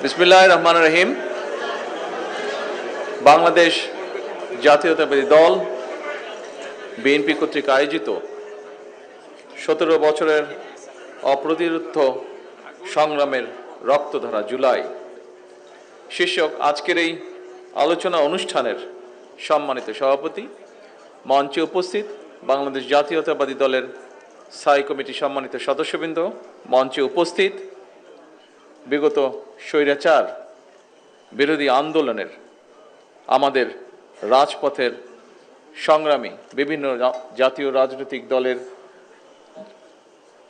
বিসমিল্লাহির রহমানির রহিম। বাংলাদেশ জাতীয়তাবাদী দল বিএনপি কর্তৃক আয়োজিত 17 বছরের অপ্রতিরোধ্য সংগ্রামের রক্তধারা জুলাই শীর্ষক আজকের এই আলোচনা অনুষ্ঠানের সম্মানিত সভাপতি, মঞ্চে উপস্থিত বাংলাদেশ জাতীয়তাবাদী দলের স্থায়ী কমিটির সম্মানিত সদস্যবৃন্দ, মঞ্চে উপস্থিত বিগত স্বৈরাচার বিরোধী আন্দোলনের আমাদের রাজপথের সংগ্রামী বিভিন্ন জাতীয় রাজনৈতিক দলের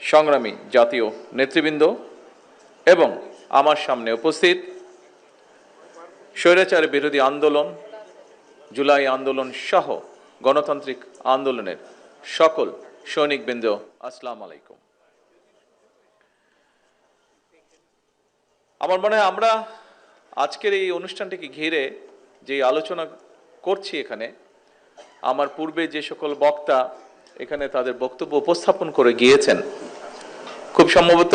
সংগ্রামী জাতীয় নেতৃবৃন্দ এবং আমার সামনে উপস্থিত স্বৈরাচার বিরোধী আন্দোলন, জুলাই আন্দোলন সহ গণতান্ত্রিক আন্দোলনের সকল সৈনিকবৃন্দ, আসসালামু আলাইকুম। আমার মনে হয় আমরা আজকের এই অনুষ্ঠানটিকে ঘিরে যে আলোচনা করছি, এখানে আমার পূর্বে যে সকল বক্তা এখানে তাদের বক্তব্য উপস্থাপন করে গিয়েছেন, খুব সম্ভবত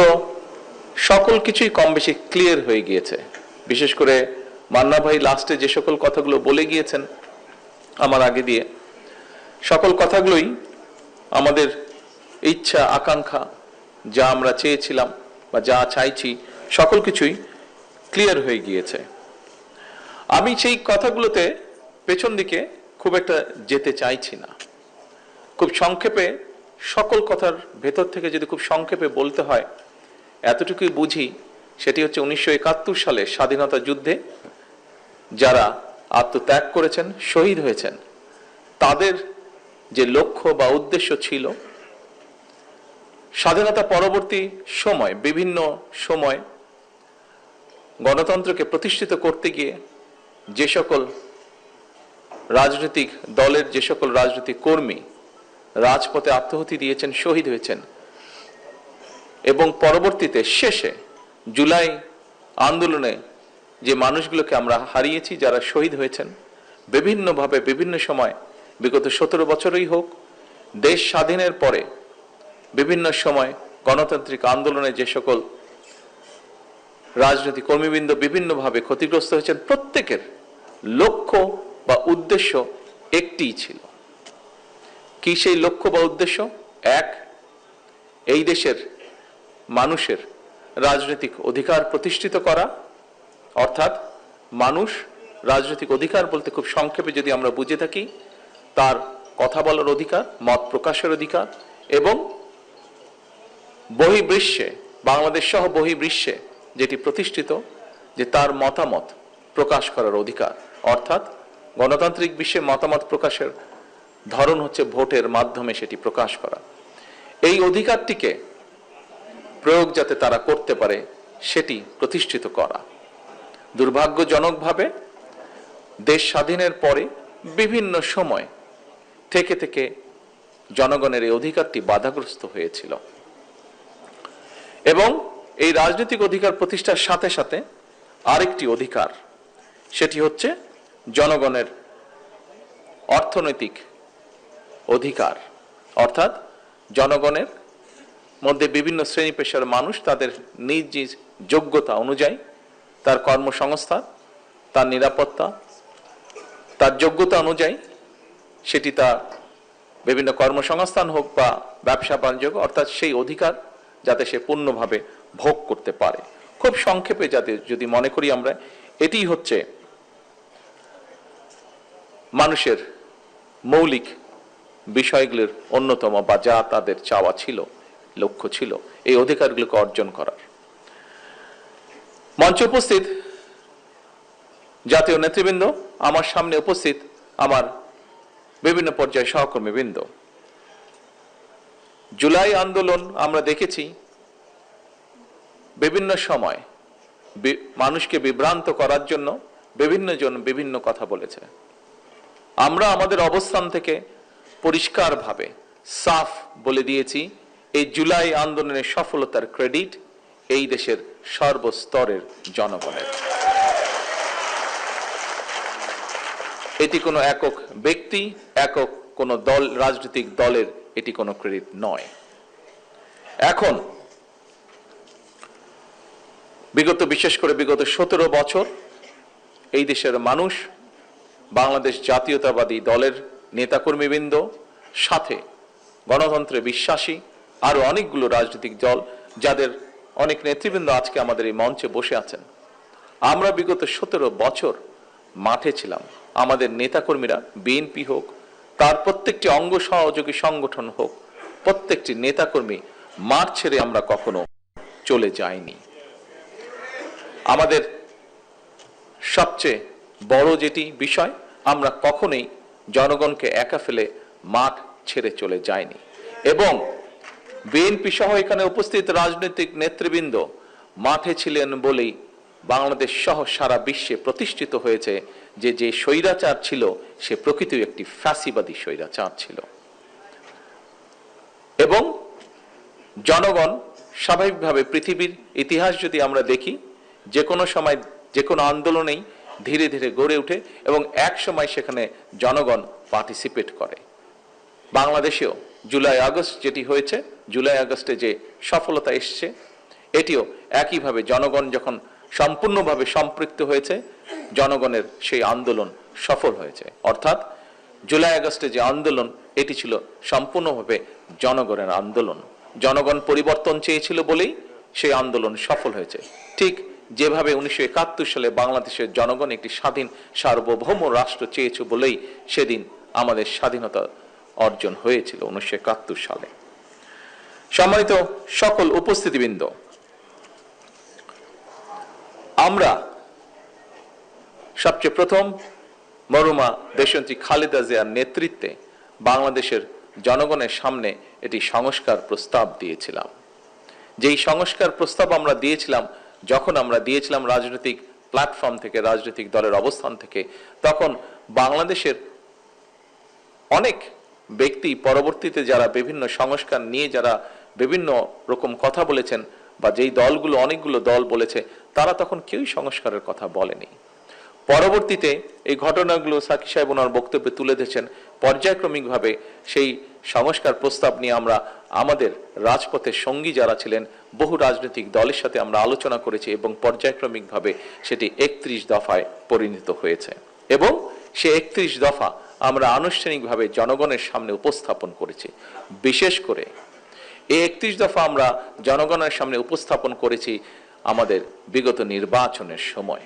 সকল কিছুই কম বেশি ক্লিয়ার হয়ে গিয়েছে। বিশেষ করে মান্না ভাই লাস্টে যে সকল কথাগুলো বলে গিয়েছেন আমার আগে দিয়ে, সকল কথাগুলোই আমাদের ইচ্ছা আকাঙ্ক্ষা, যা আমরা চেয়েছিলাম বা যা চাইছি, সকল কিছুই ক্লিয়ার হয়ে গিয়েছে। আমি সেই কথাগুলোতে পেছন দিকে খুব একটা যেতে চাইছি না। খুব সংক্ষেপে সকল কথার ভেতর থেকে যদি খুব সংক্ষেপে বলতে হয়, এতটুকুই বুঝি, সেটি হচ্ছে 1971 সালে স্বাধীনতা যুদ্ধে যারা আত্মত্যাগ করেছেন, শহীদ হয়েছেন, তাদের যে লক্ষ্য বা উদ্দেশ্য ছিল, স্বাধীনতা পরবর্তী সময় বিভিন্ন সময় গণতন্ত্রকে প্রতিষ্ঠিত করতে গিয়ে যে সকল রাজনৈতিক দলের যে সকল রাজনৈতিক কর্মী রাজপথে আত্মাহুতি দিয়েছেন, শহীদ হয়েছেন, এবং পরবর্তীতে শেষে জুলাই আন্দোলনে যে মানুষগুলোকে আমরা হারিয়েছি, যারা শহীদ হয়েছেন বিভিন্নভাবে বিভিন্ন সময়, বিগত 17 বছরই হোক, দেশ স্বাধীনের পরে বিভিন্ন সময় গণতান্ত্রিক আন্দোলনে যে সকল রাজনৈতিক কর্মীবৃন্দ বিভিন্নভাবে ক্ষতিগ্রস্ত হয়েছেন, প্রত্যেকের লক্ষ্য বা উদ্দেশ্য একটিই ছিল। কি সেই লক্ষ্য বা উদ্দেশ্য? এক, এই দেশের মানুষের রাজনৈতিক অধিকার প্রতিষ্ঠিত করা, অর্থাৎ মানুষ রাজনৈতিক অধিকার বলতে খুব সংক্ষেপে যদি আমরা বুঝে থাকি, তার কথা বলার অধিকার, মত প্রকাশের অধিকার, এবং বহির্বিশ্বে, বাংলাদেশ সহ বহির্বিশ্বে যেটি প্রতিষ্ঠিত, যে তার মতামত প্রকাশ করার অধিকার, অর্থাৎ গণতান্ত্রিক বিশ্বে মতামত প্রকাশের ধরন হচ্ছে ভোটের মাধ্যমে সেটি প্রকাশ করা। এই অধিকারটিকে প্রয়োগ যাতে তারা করতে পারে, সেটি প্রতিষ্ঠিত করা। দুর্ভাগ্যজনকভাবে দেশ স্বাধীনের পরে বিভিন্ন সময় থেকে থেকে জনগণের এই অধিকারটি বাধাগ্রস্ত হয়েছিল, এবং এই রাজনৈতিক অধিকার প্রতিষ্ঠার সাথে সাথে আরেকটি অধিকার, সেটি হচ্ছে জনগণের অর্থনৈতিক অধিকার, অর্থাৎ জনগণের মধ্যে বিভিন্ন শ্রেণী পেশার মানুষ তাদের নিজ নিজ যোগ্যতা অনুযায়ী তার কর্মসংস্থান, তার নিরাপত্তা, তার যোগ্যতা অনুযায়ী সেটি তার বিভিন্ন কর্মসংস্থান হোক বা ব্যবসা বাণিজ্য, অর্থাৎ সেই অধিকার যাতে সে পূর্ণভাবে ভোগ করতে পারে। খুব সংক্ষেপে যাতে যদি মনে করি আমরা, এটি হচ্ছে মানুষের মৌলিক বিষয়গুলির অন্যতম, বা যা তাদের চাওয়া ছিল, লক্ষ্য ছিল, এই অধিকারগুলোকে অর্জন করার। মঞ্চে উপস্থিত জাতীয় নেতৃবৃন্দ, আমার সামনে উপস্থিত আমার বিভিন্ন পর্যায়ে সহকর্মীবৃন্দ, জুলাই আন্দোলন আমরা দেখেছি বিভিন্ন সময় মানুষকে বিভ্রান্ত করার জন্য বিভিন্ন জন বিভিন্ন কথা বলেছে। আমরা আমাদের অবস্থান থেকে পরিষ্কারভাবে সাফ বলে দিয়েছি, এই জুলাই আন্দোলনের সফলতার ক্রেডিট এই দেশের সর্বস্তরের জনগণের। এটি কোনো একক ব্যক্তি, একক কোনো দল, রাজনৈতিক দলের এটি কোনো ক্রেডিট নয়। এখন বিশেষ করে বিগত 17 বছর এই দেশের মানুষ বাংলাদেশ জাতীয়তাবাদী দলের নেতাকর্মীবৃন্দ, সাথে গণতন্ত্রে বিশ্বাসী আরো অনেকগুলো রাজনৈতিক দল, যাদের অনেক নেতৃবৃন্দ আজকে আমাদের এই মঞ্চে বসে আছেন, আমরা বিগত 17 বছর মাঠে ছিলাম। আমাদের নেতাকর্মীরা, বিএনপি হোক, তার প্রত্যেকটি অঙ্গ সহযোগী সংগঠন হোক, প্রত্যেকটি নেতাকর্মী মাঠ ছেড়ে আমরা কখনো চলে যাইনি। আমাদের সবচেয়ে বড় যেটি বিষয়, আমরা কখনোই জনগণকে একা ফেলে মাঠ ছেড়ে চলে যাইনি। এবং বিএনপি সহ এখানে উপস্থিত রাজনৈতিক নেতৃবৃন্দ মাঠে ছিলেন বলেই বাংলাদেশ সহ সারা বিশ্বে প্রতিষ্ঠিত হয়েছে যে যে স্বৈরাচার ছিল সে প্রকৃত একটি ফ্যাসিবাদী স্বৈরাচার ছিল। এবং জনগণ স্বাভাবিকভাবে, পৃথিবীর ইতিহাস যদি আমরা দেখি, যে কোনো সময় যে কোনো আন্দোলনেই ধীরে ধীরে গড়ে ওঠে এবং এক সময় সেখানে জনগণ পার্টিসিপেট করে। বাংলাদেশেও জুলাই আগস্ট যেটি হয়েছে, জুলাই আগস্টে যে সফলতা এসছে, এটিও একইভাবে জনগণ যখন সম্পূর্ণভাবে সম্পৃক্ত হয়েছে, জনগণের সেই আন্দোলন সফল হয়েছে। অর্থাৎ জুলাই আগস্টে যে আন্দোলন, এটি ছিল সম্পূর্ণভাবে জনগণের আন্দোলন। জনগণ পরিবর্তন চেয়েছিল বলেই সেই আন্দোলন সফল হয়েছে। ঠিক যেভাবে 1971 সালে বাংলাদেশের জনগণ একটি স্বাধীন সার্বভৌম রাষ্ট্র চেয়েছে বলেই সেদিন আমাদের স্বাধীনতা অর্জন হয়েছিল 1971 সালে। সম্মানিত সকল উপস্থিতিবৃন্দ, আমরা সবচেয়ে প্রথম মরহুমা দেশনেত্রী খালেদা জিয়ার নেতৃত্বে বাংলাদেশের জনগণের সামনে এটি সংস্কার প্রস্তাব দিয়েছিলাম। যেই সংস্কার প্রস্তাব আমরা দিয়েছিলাম, যখন আমরা দিয়েছিলাম রাজনৈতিক প্ল্যাটফর্ম থেকে, রাজনৈতিক দলের অবস্থান থেকে, তখন বাংলাদেশের অনেক ব্যক্তি পরবর্তীতে যারা বিভিন্ন সংস্কার নিয়ে যারা বিভিন্ন রকম কথা বলেছেন, বা যেই দলগুলো, অনেকগুলো দল বলেছে, তারা তখন কেউই সংস্কারের কথা বলেনি। পরবর্তীতে এই ঘটনাগুলো সাকি সাহেব ওনার বক্তব্যে তুলে ধরেছেন। পর্যায়ক্রমিকভাবে সেই সংস্কার প্রস্তাব নিয়ে আমরা আমাদের রাজপথের সঙ্গী যারা ছিলেন, বহু রাজনৈতিক দলের সাথে আমরা আলোচনা করেছি এবং পর্যায়ক্রমিকভাবে সেটি 31 দফায় পরিণত হয়েছে। এবং সে 31 দফা আমরা আনুষ্ঠানিকভাবে জনগণের সামনে উপস্থাপন করেছি। বিশেষ করে এই 31 দফা আমরা জনগণের সামনে উপস্থাপন করেছি আমাদের বিগত নির্বাচনের সময়।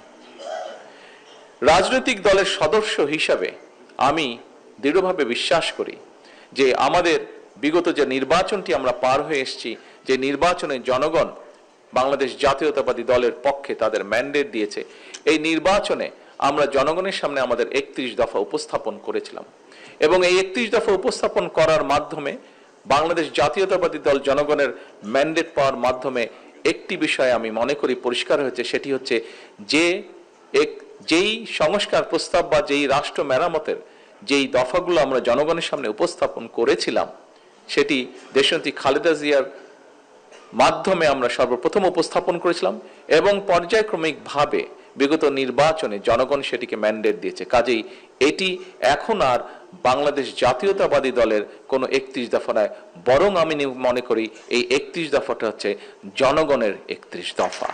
রাজনৈতিক দলের সদস্য হিসাবে আমি দৃঢ়ভাবে বিশ্বাস করি যে আমাদের বিগত যে নির্বাচনটি আমরা পার হয়ে এসেছি, যে নির্বাচনে জনগণ বাংলাদেশ জাতীয়তাবাদী দলের পক্ষে তাদের ম্যান্ডেট দিয়েছে, এই নির্বাচনে আমরা জনগণের সামনে আমাদের 31 দফা উপস্থাপন করেছিলাম। এবং এই 31 দফা উপস্থাপন করার মাধ্যমে বাংলাদেশ জাতীয়তাবাদী দল জনগণের ম্যান্ডেট পাওয়ার মাধ্যমে একটি বিষয় আমি মনে করি পরিষ্কার হয়েছে, সেটি হচ্ছে যেই সংস্কার প্রস্তাব বা যেই রাষ্ট্র মেরামতের যেই দফাগুলো আমরা জনগণের সামনে উপস্থাপন করেছিলাম, সেটি দেশনেত্রী খালেদা জিয়ার মাধ্যমে আমরা সর্বপ্রথম উপস্থাপন করেছিলাম এবং পর্যায়ক্রমিকভাবে বিগত নির্বাচনে জনগণ সেটিকে ম্যান্ডেট দিয়েছে। কাজেই এটি এখন আর বাংলাদেশ জাতীয়তাবাদী দলের কোনো 31 দফা নয়, বরং আমি মনে করি এই 31 দফাটা হচ্ছে জনগণের 31 দফা।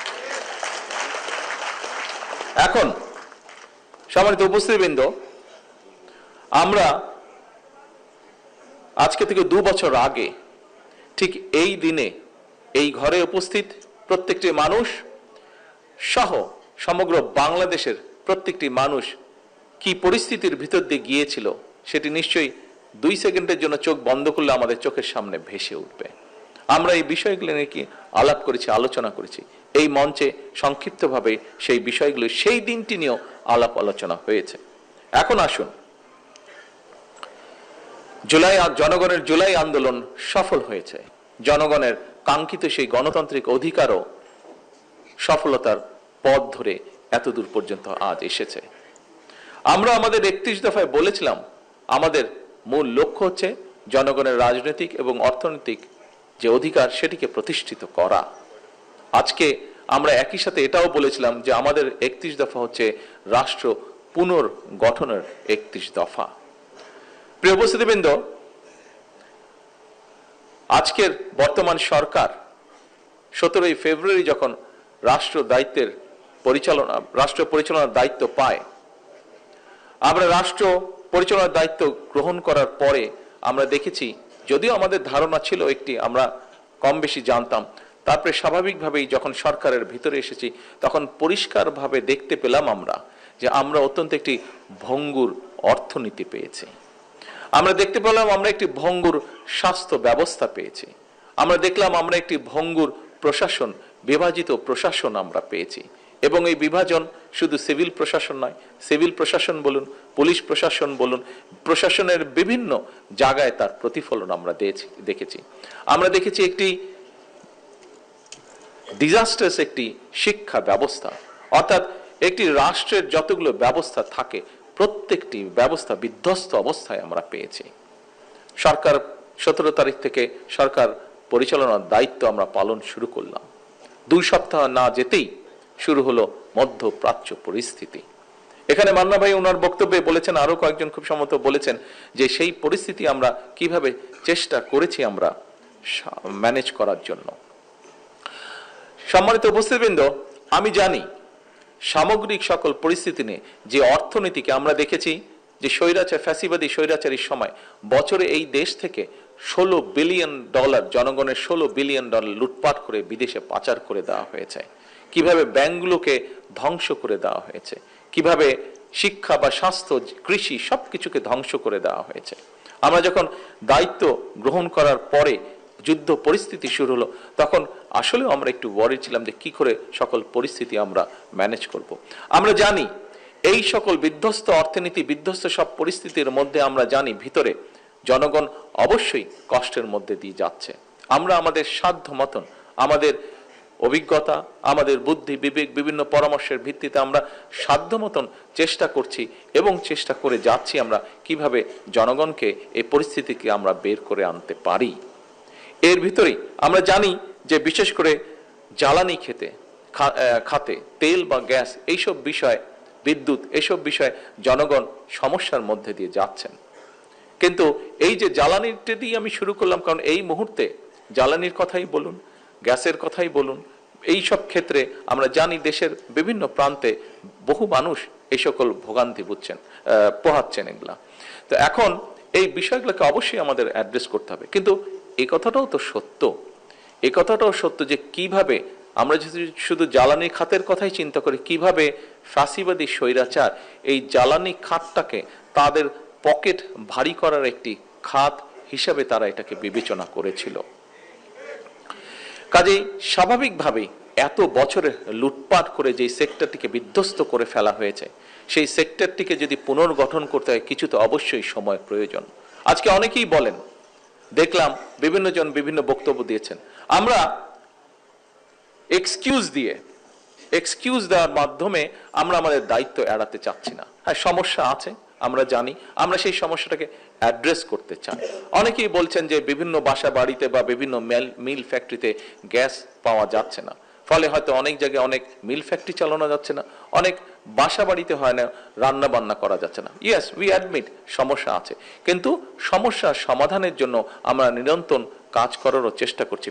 এখন সম্মানিত উপস্থিতিবৃন্দ, আমরা আজকে থেকে 2 বছর আগে ঠিক এই দিনে এই ঘরে উপস্থিত প্রত্যেকটি মানুষ সহ সমগ্র বাংলাদেশের প্রত্যেকটি মানুষ কি পরিস্থিতির ভিতর দিয়ে গিয়েছিল, সেটি নিশ্চয়ই 2 সেকেন্ডের জন্য চোখ বন্ধ করলে আমাদের চোখের সামনে ভেসে উঠবে। আমরা এই বিষয়গুলো নিয়ে কি আলাপ করেছি, আলোচনা করেছি এই মঞ্চে সংক্ষিপ্তভাবে। সেই বিষয়গুলো সেই দিনটি নিয়েও আলাপ আলোচনা হয়েছে। এখন আসুন, জনগণের জুলাই আন্দোলন সফল হয়েছে। জনগণের কাঙ্ক্ষিত সেই গণতান্ত্রিক অধিকারও সফলতার পথ ধরে এতদূর পর্যন্ত আজ এসেছে। আমরা আমাদের 31 দফায় বলেছিলাম আমাদের মূল লক্ষ্য হচ্ছে জনগণের রাজনৈতিক এবং অর্থনৈতিক যে অধিকার সেটিকে প্রতিষ্ঠিত করা। আজকে আমরা একই সাথে এটাও বলেছিলাম যে আমাদের 31 দফা হচ্ছে রাষ্ট্র পুনর্গঠনের 31 দফা। প্রিয় উপস্থিতিবৃন্দ, আজকের বর্তমান সরকার 17 ফেব্রুয়ারি যখন রাষ্ট্র পরিচালনার দায়িত্ব পায়, আমরা রাষ্ট্র পরিচালনার দায়িত্ব গ্রহণ করার পরে আমরা দেখেছি, যদিও আমাদের ধারণা ছিল একটি, আমরা কম বেশি জানতাম, তারপরে স্বাভাবিকভাবেই যখন সরকারের ভিতরে এসেছি তখন পরিষ্কারভাবে দেখতে পেলাম আমরা যে আমরা অত্যন্ত একটি ভঙ্গুর অর্থনীতি পেয়েছি। আমরা দেখতে পেলাম আমরা একটি ভঙ্গুর স্বাস্থ্য ব্যবস্থা পেয়েছি। আমরা দেখলাম আমরা একটি ভঙ্গুর প্রশাসন, বিভাজিত প্রশাসন আমরা পেয়েছি। এবং এই বিভাজন শুধু সিভিল প্রশাসন নয়, সিভিল প্রশাসন বলুন, পুলিশ প্রশাসন বলুন, প্রশাসনের বিভিন্ন জায়গায় তার প্রতিফলন আমরা দেখেছি। আমরা দেখেছি একটি ডিজাস্টার্স একটি শিক্ষা ব্যবস্থা, অর্থাৎ একটি রাষ্ট্রের যতগুলো ব্যবস্থা থাকে প্রত্যেকটি ব্যবস্থা বিধ্বস্ত অবস্থায় আমরা পেয়েছি। সরকার 17 তারিখ থেকে সরকার পরিচালনার দায়িত্ব আমরা পালন শুরু করলাম। 2 সপ্তাহ না যেতেই শুরু হলো মধ্যপ্রাচ্য পরিস্থিতি। এখানে মান্না ভাই ওনার বক্তব্যে বলেছেন, আরো কয়েকজন খুব সম্ভবত বলেছেন যে সেই পরিস্থিতি আমরা কিভাবে চেষ্টা করেছি আমরা ম্যানেজ করার জন্য। সম্মানিত উপস্থিতবৃন্দ, আমি জানি সামগ্রিক সকল পরিস্থিতি নিয়ে যে অর্থনীতিকে আমরা দেখেছি যে ফ্যাসিবাদী স্বৈরাচারীর সময় বছরে এই দেশ থেকে $16 বিলিয়ন, জনগণের $16 বিলিয়ন লুটপাট করে বিদেশে পাচার করে দেওয়া হয়েছে, কিভাবে ব্যাংকগুলোকে ধ্বংস করে দেওয়া হয়েছে, কিভাবে শিক্ষা বা স্বাস্থ্য, কৃষি সবকিছুকে ধ্বংস করে দেওয়া হয়েছে। আমরা যখন দায়িত্ব গ্রহণ করার পরে যুদ্ধ পরিস্থিতি শুরু হলো তখন আসলেও আমরা একটু ওয়ারি ছিলাম যে কি করে সকল পরিস্থিতি আমরা ম্যানেজ করব। আমরা জানি এই সকল বিধ্বস্ত অর্থনীতি, বিধ্বস্ত সব পরিস্থিতির মধ্যে আমরা জানি ভিতরে জনগণ অবশ্যই কষ্টের মধ্যে দিয়ে যাচ্ছে। আমরা আমাদের সাধ্য মতন, আমাদের অভিজ্ঞতা, আমাদের বুদ্ধি বিবেক, বিভিন্ন পরামর্শের ভিত্তিতে আমরা সাধ্য মতন চেষ্টা করছি এবং চেষ্টা করে যাচ্ছি আমরা কিভাবে জনগণকে এই পরিস্থিতিকে আমরা বের করে আনতে পারি। এর ভিতরেই আমরা জানি যে বিশেষ করে জ্বালানি খাতে তেল বা গ্যাস এইসব বিষয়, বিদ্যুৎ এইসব বিষয়ে জনগণ সমস্যার মধ্যে দিয়ে যাচ্ছেন। কিন্তু এই যে জ্বালানিটা দিয়ে আমি শুরু করলাম, কারণ এই মুহূর্তে জ্বালানির কথাই বলুন, গ্যাসের কথাই বলুন, এই সব ক্ষেত্রে আমরা জানি দেশের বিভিন্ন প্রান্তে বহু মানুষ এই সকল ভোগান্তি পোহাচ্ছেন এগুলা। তো এখন এই বিষয়গুলোকে অবশ্যই আমাদের অ্যাড্রেস করতে হবে। কিন্তু এই কথাটাও সত্য যে কিভাবে আমরা যদি শুধু জ্বালানি খাতের কথাই চিন্তা করি, কিভাবে ফ্যাসিবাদী স্বৈরাচার এই জ্বালানি খাতটাকে তাদের পকেট ভারী করার একটি খাত হিসাবে তারা এটাকে বিবেচনা করেছিল। কাজেই স্বাভাবিকভাবেই এত বছরে লুটপাট করে যে সেক্টরটিকে বিধ্বস্ত করে ফেলা হয়েছে, সেই সেক্টরটিকে যদি পুনর্গঠন করতে হয় কিছু তো অবশ্যই সময় প্রয়োজন। আজকে অনেকেই বলেন, দেখলাম বিভিন্ন জন বিভিন্ন বক্তব্য দিয়েছেন, আমরা এক্সকিউজ দেওয়ার মাধ্যমে আমরা আমাদের দায়িত্ব এড়াতে চাচ্ছি না। হ্যাঁ, সমস্যা আছে, আমরা জানি, আমরা সেই সমস্যাটাকে অ্যাড্রেস করতে চাই। অনেকেই বলছেন যে বিভিন্ন বাসা বাড়িতে বা বিভিন্ন মিল ফ্যাক্টরিতে গ্যাস পাওয়া যাচ্ছে না, ফলে হয়তো অনেক জায়গায় অনেক মিল ফ্যাক্টরি চালানো যাচ্ছে না, অনেক বাসা বাড়িতে হয় না, রান্না বান্না করা যাচ্ছে না। ইয়েস, উই অ্যাডমিট সমস্যা আছে, কিন্তু সমস্যার সমাধানের জন্য আমরা নিরন্তর কাজ করারও চেষ্টা করছি,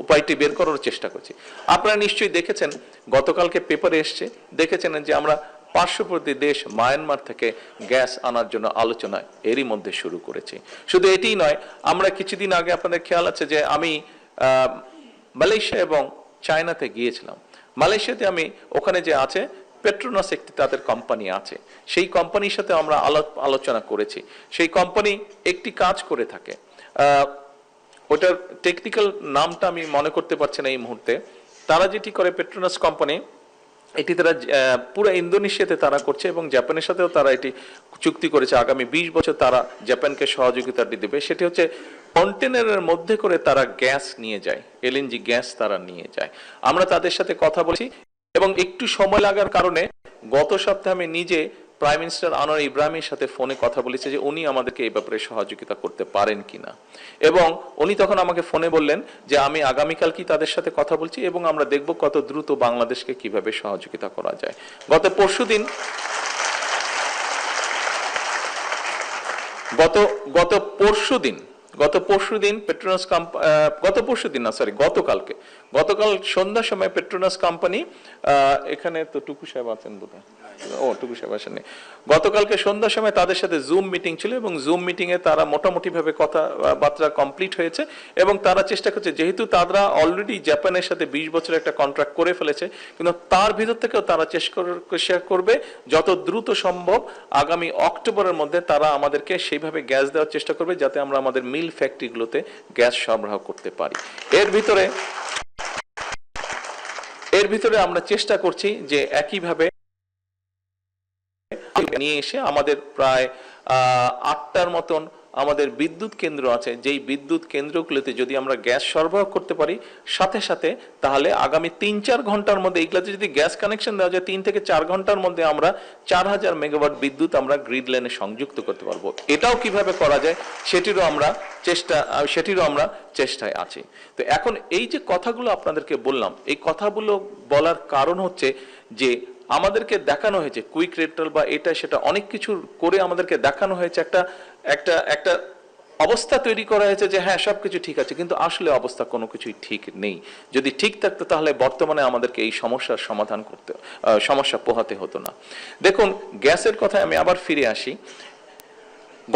উপায়টি বের করারও চেষ্টা করছি। আপনারা নিশ্চয়ই দেখেছেন, গতকালকে পেপারে এসছে, দেখেছেন যে আমরা পার্শ্ববর্তী দেশ মায়ানমার থেকে গ্যাস আনার জন্য আলোচনা এরই মধ্যে শুরু করেছি। শুধু এটিই নয়, আমরা কিছুদিন আগে, আপনাদের খেয়াল আছে যে আমি মালয়েশিয়া এবং চায়নাতে গিয়েছিলাম। মালয়েশিয়াতে আমি ওখানে যে আছে পেট্রোনাস একটি তাদের কোম্পানি আছে, সেই কোম্পানির সাথে আমরা আলোচনা করেছি। সেই কোম্পানি একটি কাজ করে থাকে, ওটার টেকনিক্যাল নামটা আমি মনে করতে পারছি না এই মুহূর্তে। তারা যেটি করে, পেট্রোনাস কোম্পানি, এটি তারা পুরো ইন্দোনেশিয়াতে তারা করছে এবং জাপানের সাথেও তারা এটি চুক্তি করেছে, আগামী 20 বছর তারা জাপানকে সহযোগিতা দেবে। সেটি হচ্ছে কন্টেনারের মধ্যে করে তারা গ্যাস নিয়ে যায়, এলএনজি গ্যাস তারা নিয়ে যায়। আমরা তাদের সাথে কথা বলেছি এবং একটু সময় লাগার কারণে গত সপ্তাহে আমি নিজে প্রাইম মিনিস্টার আনোয়ার ইব্রাহিমের সাথে ফোনে কথা বলেছি যে উনি আমাদেরকে এই ব্যাপারে সহযোগিতা করতে পারেন কিনা, এবং উনি তখন আমাকে ফোনে বললেন যে আমি আগামীকাল কি তাদের সাথে কথা বলছি এবং আমরা দেখব কত দ্রুত বাংলাদেশকে কিভাবে সহযোগিতা করা যায়। গত পরশুদিন গতকাল সন্ধ্যার সময় পেট্রোনাস কোম্পানি, এখানে তো টুকু সাহেব আছেন বোধহয়, টুকু সাহেব আসেননি, গতকালকে সন্ধ্যার সময় তাদের সাথে জুম মিটিং ছিল এবং জুম মিটিং এ তারা মোটামুটি ভাবে কথাবার্তা কমপ্লিট হয়েছে এবং তারা চেষ্টা করছে, যেহেতু তারা অলরেডি জাপানের সাথে 20 বছরের একটা কন্ট্রাক্ট করে ফেলেছে, কিন্তু তার ভিতর থেকেও তারা চেষ্টা করবে যত দ্রুত সম্ভব আগামী অক্টোবরের মধ্যে তারা আমাদেরকে সেইভাবে গ্যাস দেওয়ার চেষ্টা করবে যাতে আমরা আমাদের মিল ফ্যাক্টরিগুলোতে গ্যাস সরবরাহ করতে পারি। এর ভিতরে আমরা চেষ্টা করছি যে একইভাবে নিয়ে এসে আমাদের প্রায় 8টার মতন আমাদের বিদ্যুৎ কেন্দ্র আছে, যেই বিদ্যুৎ কেন্দ্রগুলোতে যদি আমরা গ্যাস সরবরাহ করতে পারি সাথে সাথে, তাহলে আগামী 3-4 ঘন্টার মধ্যে এইগুলোতে যদি গ্যাস কানেকশন দেওয়া যায় 3 থেকে 4 ঘন্টার মধ্যে আমরা 4000 মেগাওয়াট বিদ্যুৎ আমরা গ্রিড লাইনে সংযুক্ত করতে পারবো। এটাও কিভাবে করা যায় সেটিরও আমরা চেষ্টায় আছি। তো এখন এই যে কথাগুলো আপনাদেরকে বললাম, এই কথাগুলো বলার কারণ হচ্ছে যে আমাদেরকে দেখানো হয়েছে কুইক রেটাল বা এটা সেটা অনেক কিছু করে আমাদেরকে দেখানো হয়েছে, একটা অবস্থা তৈরি করা হয়েছে যে হ্যাঁ সবকিছু ঠিক আছে, কিন্তু আসলে অবস্থা কোনো কিছুই ঠিক নেই। যদি ঠিক থাকতো তাহলে বর্তমানে আমাদেরকে এই সমস্যার সমাধান সমস্যা পোহাতে হতো না। দেখুন, গ্যাসের কথায় আমি আবার ফিরে আসি।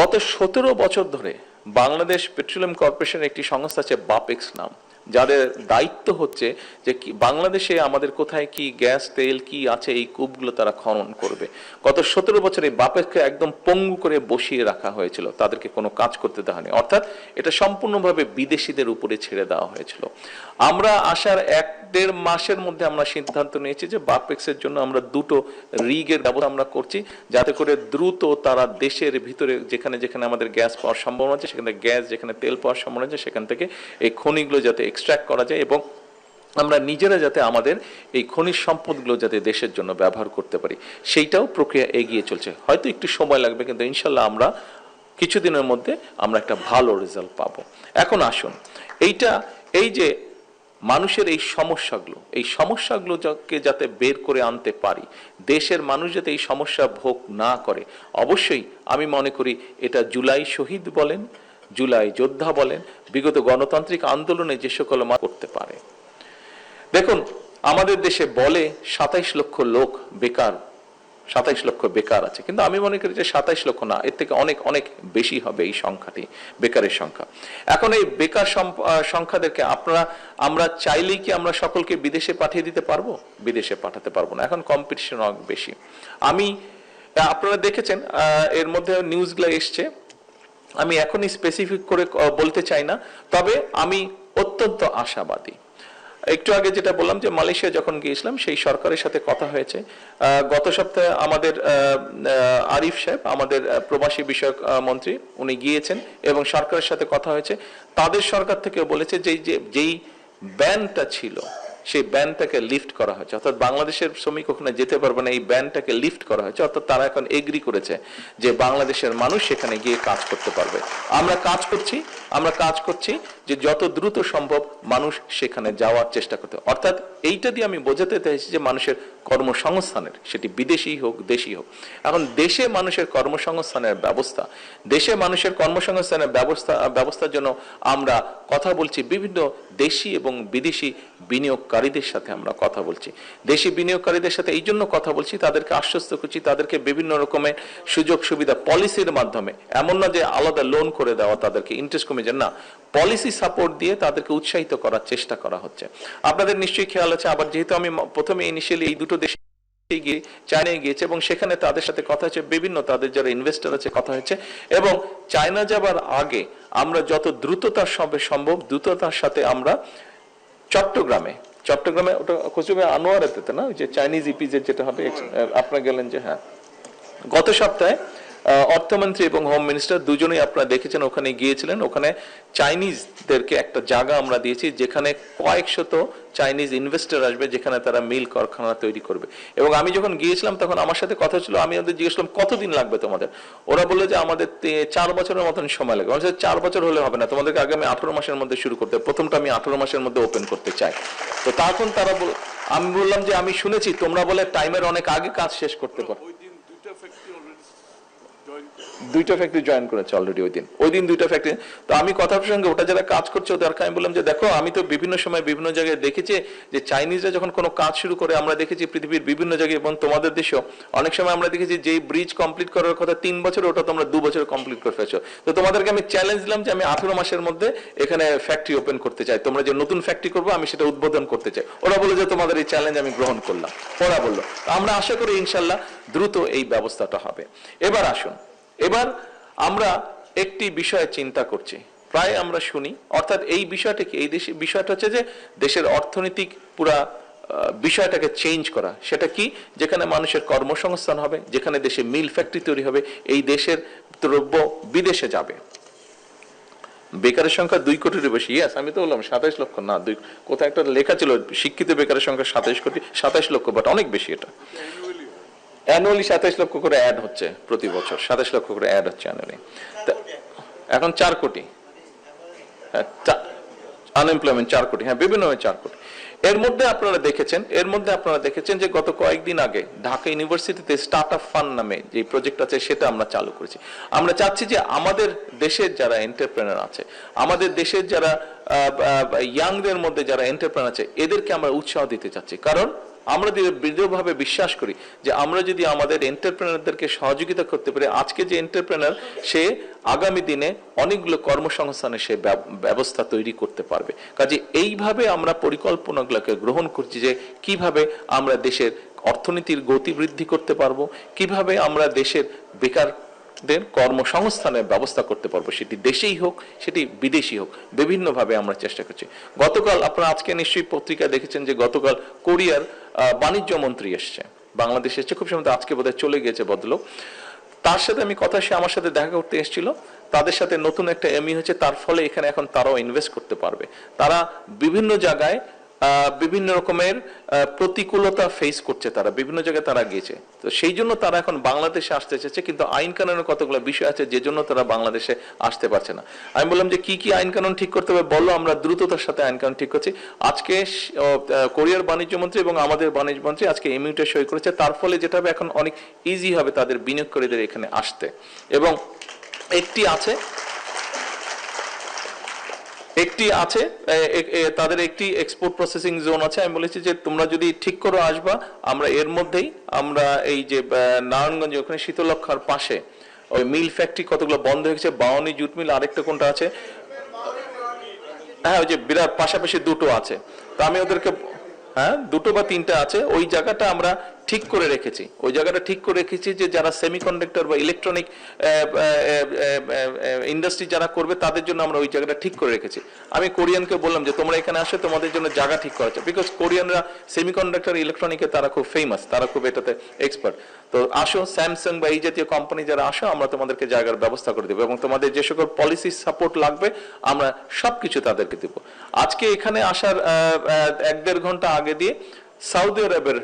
গত 17 বছর ধরে বাংলাদেশ পেট্রোলিয়াম কর্পোরেশনের একটি সংস্থা আছে বাপেক্স নাম, যাদের দায়িত্ব হচ্ছে যে বাংলাদেশে আমাদের কোথায় কি গ্যাস তেল কি আছে এই কূপগুলো তারা খনন করবে। গত 17 বছরে বাপেক্সকে একদম পঙ্গু করে বসিয়ে রাখা হয়েছিল, তাদেরকে কোনো কাজ করতে দেওয়া হয়নি, অর্থাৎ এটা সম্পূর্ণভাবে বিদেশিদের উপরে ছেড়ে দেওয়া হয়েছিল। আমরা আসার 1-1.5 মাসের মধ্যে আমরা সিদ্ধান্ত নিয়েছি যে বাপেক্সের জন্য আমরা 2টো রিগের ব্যবস্থা আমরা করছি, যাতে করে দ্রুত তারা দেশের ভিতরে যেখানে যেখানে আমাদের গ্যাস পাওয়ার সম্ভাবনা আছে সেখানে গ্যাস, যেখানে তেল পাওয়ার সম্ভাবনা আছে সেখান থেকে এই খনিগুলো যাতে এক্সট্রাক্ট করা যায় এবং আমরা নিজেরা যাতে আমাদের এই খনিজ সম্পদগুলো যাতে দেশের জন্য ব্যবহার করতে পারি, সেইটাও প্রক্রিয়া এগিয়ে চলছে। হয়তো একটু সময় লাগবে, কিন্তু ইনশাল্লাহ আমরা কিছুদিনের মধ্যে আমরা একটা ভালো রেজাল্ট পাবো। এখন আসুন, এই যে মানুষের এই সমস্যাগুলোকে যাতে বের করে আনতে পারি, দেশের মানুষ যাতে এই সমস্যা ভোগ না করে, অবশ্যই আমি মনে করি এটা জুলাই শহীদ বলেন, জুলাই যোদ্ধা বলেন, বিগত গণতান্ত্রিক আন্দোলনে যে সকল করতে পারে। দেখুন, আমাদের দেশে বলে 27 লক্ষ লোক বেকার, 27 লক্ষ বেকার আছে, কিন্তু আমি মনে করি যে 27 লক্ষ না, এর থেকে অনেক অনেক বেশি হবে এই সংখ্যাটি, বেকারের সংখ্যা। এখন এই বেকার সংখ্যাদেরকে আমরা চাইলেই কি আমরা সকলকে বিদেশে পাঠিয়ে দিতে পারবো? বিদেশে পাঠাতে পারবো না, এখন কম্পিটিশন অনেক বেশি। আপনারা দেখেছেন এর মধ্যে নিউজগুলো এসছে, আমি এখনই স্পেসিফিক করে বলতে চাই না, তবে আমি অত্যন্ত আশাবাদী। একটু আগে যেটা বললাম যে মালয়েশিয়া যখন গিয়েছিলাম সেই সরকারের সাথে কথা হয়েছে, গত সপ্তাহে আমাদের আরিফ সাহেব, আমাদের প্রবাসী বিষয়ক মন্ত্রী, উনি গিয়েছেন এবং সরকারের সাথে কথা হয়েছে। তাদের সরকার থেকে বলেছে যেই ব্যানটা ছিল সেই ব্যানটাকে লিফট করা হয়েছে, অর্থাৎ বাংলাদেশের শ্রমিক ওখানে যেতে পারবে না, এই ব্যানটাকে লিফট করা হয়েছে, অর্থাৎ তারা এখন এগ্রি করেছে যে বাংলাদেশের মানুষ সেখানে গিয়ে কাজ করতে পারবে। আমরা কাজ করছি যে যত দ্রুত সম্ভব মানুষ সেখানে যাওয়ার চেষ্টা করতে, অর্থাৎ এইটা দিয়ে আমি বোঝাতে চাইছি যে মানুষের কর্মসংস্থানের, সেটি বিদেশি হোক দেশি হোক, এখন দেশে মানুষের কর্মসংস্থানের ব্যবস্থার জন্য আমরা কথা বলছি, বিভিন্ন দেশি এবং বিদেশি বিনিয়োগকারীদের সাথে আমরা কথা বলছি। দেশি বিনিয়োগকারীদের সাথে এই জন্য কথা বলছি, তাদেরকে আশ্বস্ত করছি, তাদেরকে বিভিন্ন রকমের সুযোগ সুবিধা পলিসির মাধ্যমে, এমন না যে আলাদা লোন করে দেওয়া তাদেরকে ইন্টারেস্ট কমে যায়, না, পলিসি সাপোর্ট দিয়ে তাদেরকে উৎসাহিত করার চেষ্টা করা হচ্ছে। আপনাদের নিশ্চয়ই খেয়াল আছে, আবার যেহেতু আমি প্রথমে ইনিশিয়ালি এই দুটো দেশে চায়নায় গিয়েছে এবং সেখানে তাদের সাথে কথা হয়েছে, বিভিন্ন তাদের যারা ইনভেস্টর আছে কথা হয়েছে, এবং চায়না যাবার আগে আমরা যত দ্রুততার সম্ভব দ্রুততার সাথে আমরা চট্টগ্রামে ওটা কোচবিহার আনোয়ারাতে না, যে চাইনিজ ইপিজেড যেটা হবে, আপনারা গেলেন যে, হ্যাঁ, গত সপ্তাহে অর্থমন্ত্রী এবং হোম মিনিস্টার দুজনেই আপনারা দেখেছেন ওখানে গিয়েছিলেন। ওখানে চাইনিজদেরকে একটা জায়গা আমরা দিয়েছি যেখানে কয়েকশত চাইনিজ ইনভেস্টর আসবে, যেখানে তারা মিল কারখানা তৈরি করবে। এবং আমি যখন গিয়েছিলাম তখন আমার সাথে কথা ছিল, আমি ওদের জিজ্ঞেস করলাম কতদিন লাগবে তোমাদের, ওরা বললো যে আমাদের 4 বছরের মতন সময় লাগবে। আমার 4 বছর হলে হবে না, তোমাদেরকে আগামী 18 মাসের মধ্যে শুরু করতে, প্রথমটা আমি 18 মাসের মধ্যে ওপেন করতে চাই। তো তখন আমি বললাম যে আমি শুনেছি তোমরা বলে টাইমের অনেক আগে কাজ শেষ করতে পারো। দুইটা ফ্যাক্টরি জয়েন করেছে অলরেডি ওই দিন দুইটা ফ্যাক্টরি। তো আমি কথা প্রসঙ্গে ওটা যারা কাজ করছে ওদেরকে আমি বললাম যে দেখো, আমি তো বিভিন্ন সময় বিভিন্ন জায়গায় দেখেছি যে চাইনিজরা যখন কোনো কাজ শুরু করে, আমরা দেখেছি পৃথিবীর বিভিন্ন জায়গায় এবং তোমাদের দেশেও অনেক সময় আমরা দেখেছি যে ব্রিজ কমপ্লিট করার কথা 3 বছর, ওটা তোমরা 2 বছর কমপ্লিট করে ফেলছো। তো তোমাদেরকে আমি চ্যালেঞ্জ দিলাম যে আমি 18 মাসের মধ্যে এখানে ফ্যাক্টরি ওপেন করতে চাই, তোমরা যে নতুন ফ্যাক্টরি করবো আমি সেটা উদ্বোধন করতে চাই। ওরা বলে যে তোমাদের এই চ্যালেঞ্জ আমি গ্রহণ করলাম। ওরা বললো, আমরা আশা করি ইনশাল্লাহ দ্রুত এই ব্যবস্থাটা হবে। এবার আসুন, এবার আমরা একটি বিষয়ে চিন্তা করছি, প্রায় আমরা শুনি, অর্থাৎ এই বিষয়টা কি, এই বিষয়টা হচ্ছে যে দেশের অর্থনৈতিক পুরা বিষয়টাকে চেঞ্জ করা। সেটা কি? যেখানে মানুষের কর্মসংস্থান হবে, যেখানে দেশে মিল ফ্যাক্টরি তৈরি হবে, এই দেশের দ্রব্য বিদেশে যাবে। বেকারের সংখ্যা 2 কোটির বেশি। ইয়েস, আমি তো বললাম 27 লক্ষ না, কোথায় একটা লেখা ছিল শিক্ষিত বেকারের সংখ্যা 27 লক্ষ, বাট অনেক বেশি। এটা অ্যানুয়ালি 27 লক্ষ করে অ্যাড হচ্ছে প্রতি বছর, 27 লক্ষ করে অ্যাড হচ্ছে অ্যানুয়ালি। এখন 4 কোটি আনএমপ্লয়মেন্ট, 4 কোটি, হ্যাঁ বিভিন্নভাবে 4 কোটি। এর মধ্যে আপনারা দেখেছেন যে গত কয়েকদিন আগে ঢাকা ইউনিভার্সিটিতে স্টার্ট আপ ফান্ড নামে যে প্রজেক্ট আছে সেটা আমরা চালু করেছি। আমরা চাচ্ছি যে আমাদের দেশের যারা এন্টারপ্রেনার আছে, আমাদের দেশের যারা ইয়াংদের মধ্যে যারা এন্টারপ্রেনার আছে, এদেরকে আমরা উৎসাহ দিতে চাচ্ছি। কারণ আমরা দৃঢ়ভাবে বিশ্বাস করি যে আমরা যদি আমাদের এন্টারপ্রেনারদেরকে সহযোগিতা করতে পারি, আজকে যে এন্টারপ্রেনার সে আগামী দিনে অনেকগুলো কর্মসংস্থানের সে ব্যবস্থা তৈরি করতে পারবে। কাজে এইভাবে আমরা পরিকল্পনাগুলোকে গ্রহণ করছি যে কিভাবে আমরা দেশের অর্থনীতির গতি বৃদ্ধি করতে পারবো, কিভাবে আমরা দেশের বেকার কর্মসংস্থানের ব্যবস্থা করতে পারবো, সেটি দেশেই হোক সেটি বিদেশি হোক, বিভিন্নভাবে আমরা চেষ্টা করছি। গতকাল আপনারা আজকে নিশ্চয়ই পত্রিকা দেখেছেন যে গতকাল কোরিয়ার বাণিজ্য মন্ত্রী এসছে, বাংলাদেশে এসছে, খুব সম্ভবত আজকে বোধহয় চলে গেছে ভদ্রলোক। তার সাথে আমি কথা, সে আমার সাথে দেখা করতে এসেছিল, তাদের সাথে নতুন একটা এমই হচ্ছে, তার ফলে এখানে এখন তারাও ইনভেস্ট করতে পারবে। তারা বিভিন্ন জায়গায় বিভিন্ন রকমের প্রতিকূলতা ফেস করছে, তারা বিভিন্ন জায়গায় তারা গেছে, তো সেই জন্য তারা এখন বাংলাদেশে আসতে চাইছে। কিন্তু আইন কানুনের কতগুলো বিষয় আছে যে জন্য তারা বাংলাদেশে আসতে পারছে না। আমি বললাম যে কি কি আইন কানুন ঠিক করতে হবে বলো, আমরা দ্রুততার সাথে আইন কানুন ঠিক করছি। আজকে কোরিয়ার বাণিজ্য মন্ত্রী এবং আমাদের বাণিজ্য মন্ত্রী আজকে এমইউতে সই করেছে, তার ফলে যেটা হবে এখন অনেক ইজি হবে তাদের বিনিয়োগকারীদের এখানে আসতে। এবং একটি আছে তাদের একটি এক্সপোর্ট প্রসেসিং জোন আছে। আমি বলেছি যে তোমরা যদি ঠিক করো আসবা, আমরা এর মধ্যেই আমরা এই যে নারায়ণগঞ্জে ওখানে শীতলক্ষার পাশে ওই মিল ফ্যাক্টরি কতগুলো বন্ধ হয়ে গেছে, বাওয়ানি জুট মিল, আরেকটা কোনটা আছে, হ্যাঁ ওই যে বিরাট পাশাপাশি দুটো আছে, তো আমি ওদেরকে, হ্যাঁ 2টো বা 3টা আছে, ওই জায়গাটা আমরা ঠিক করে রেখেছি। ওই জায়গাটা ঠিক করে রেখেছি যে যারা সেমিকন্ডাক্টর বা ইলেকট্রনিক ইন্ডাস্ট্রি যারা করবে তাদের জন্য আমরা ওই জায়গাটা ঠিক করে রেখেছি। আমি কোরিয়ানকে বললাম যে তোমরা এখানে আসো, তোমাদের জন্য জায়গা ঠিক করা আছে, বিকজ কোরিয়ানরা সেমিকন্ডাক্টর ইলেকট্রনিকে তারা খুব ফেমাস, তারা খুব এটাতে এক্সপার্ট। তো আসো, স্যামসাং বা এই জাতীয় কোম্পানি যারা আসো, আমরা তোমাদেরকে জায়গার ব্যবস্থা করে দেবো এবং তোমাদের যে সকল পলিসি সাপোর্ট লাগবে আমরা সবকিছু তাদেরকে দেবো। আজকে এখানে আসার 1-1.5 ঘন্টা আগে দিয়ে সৌদি আরবের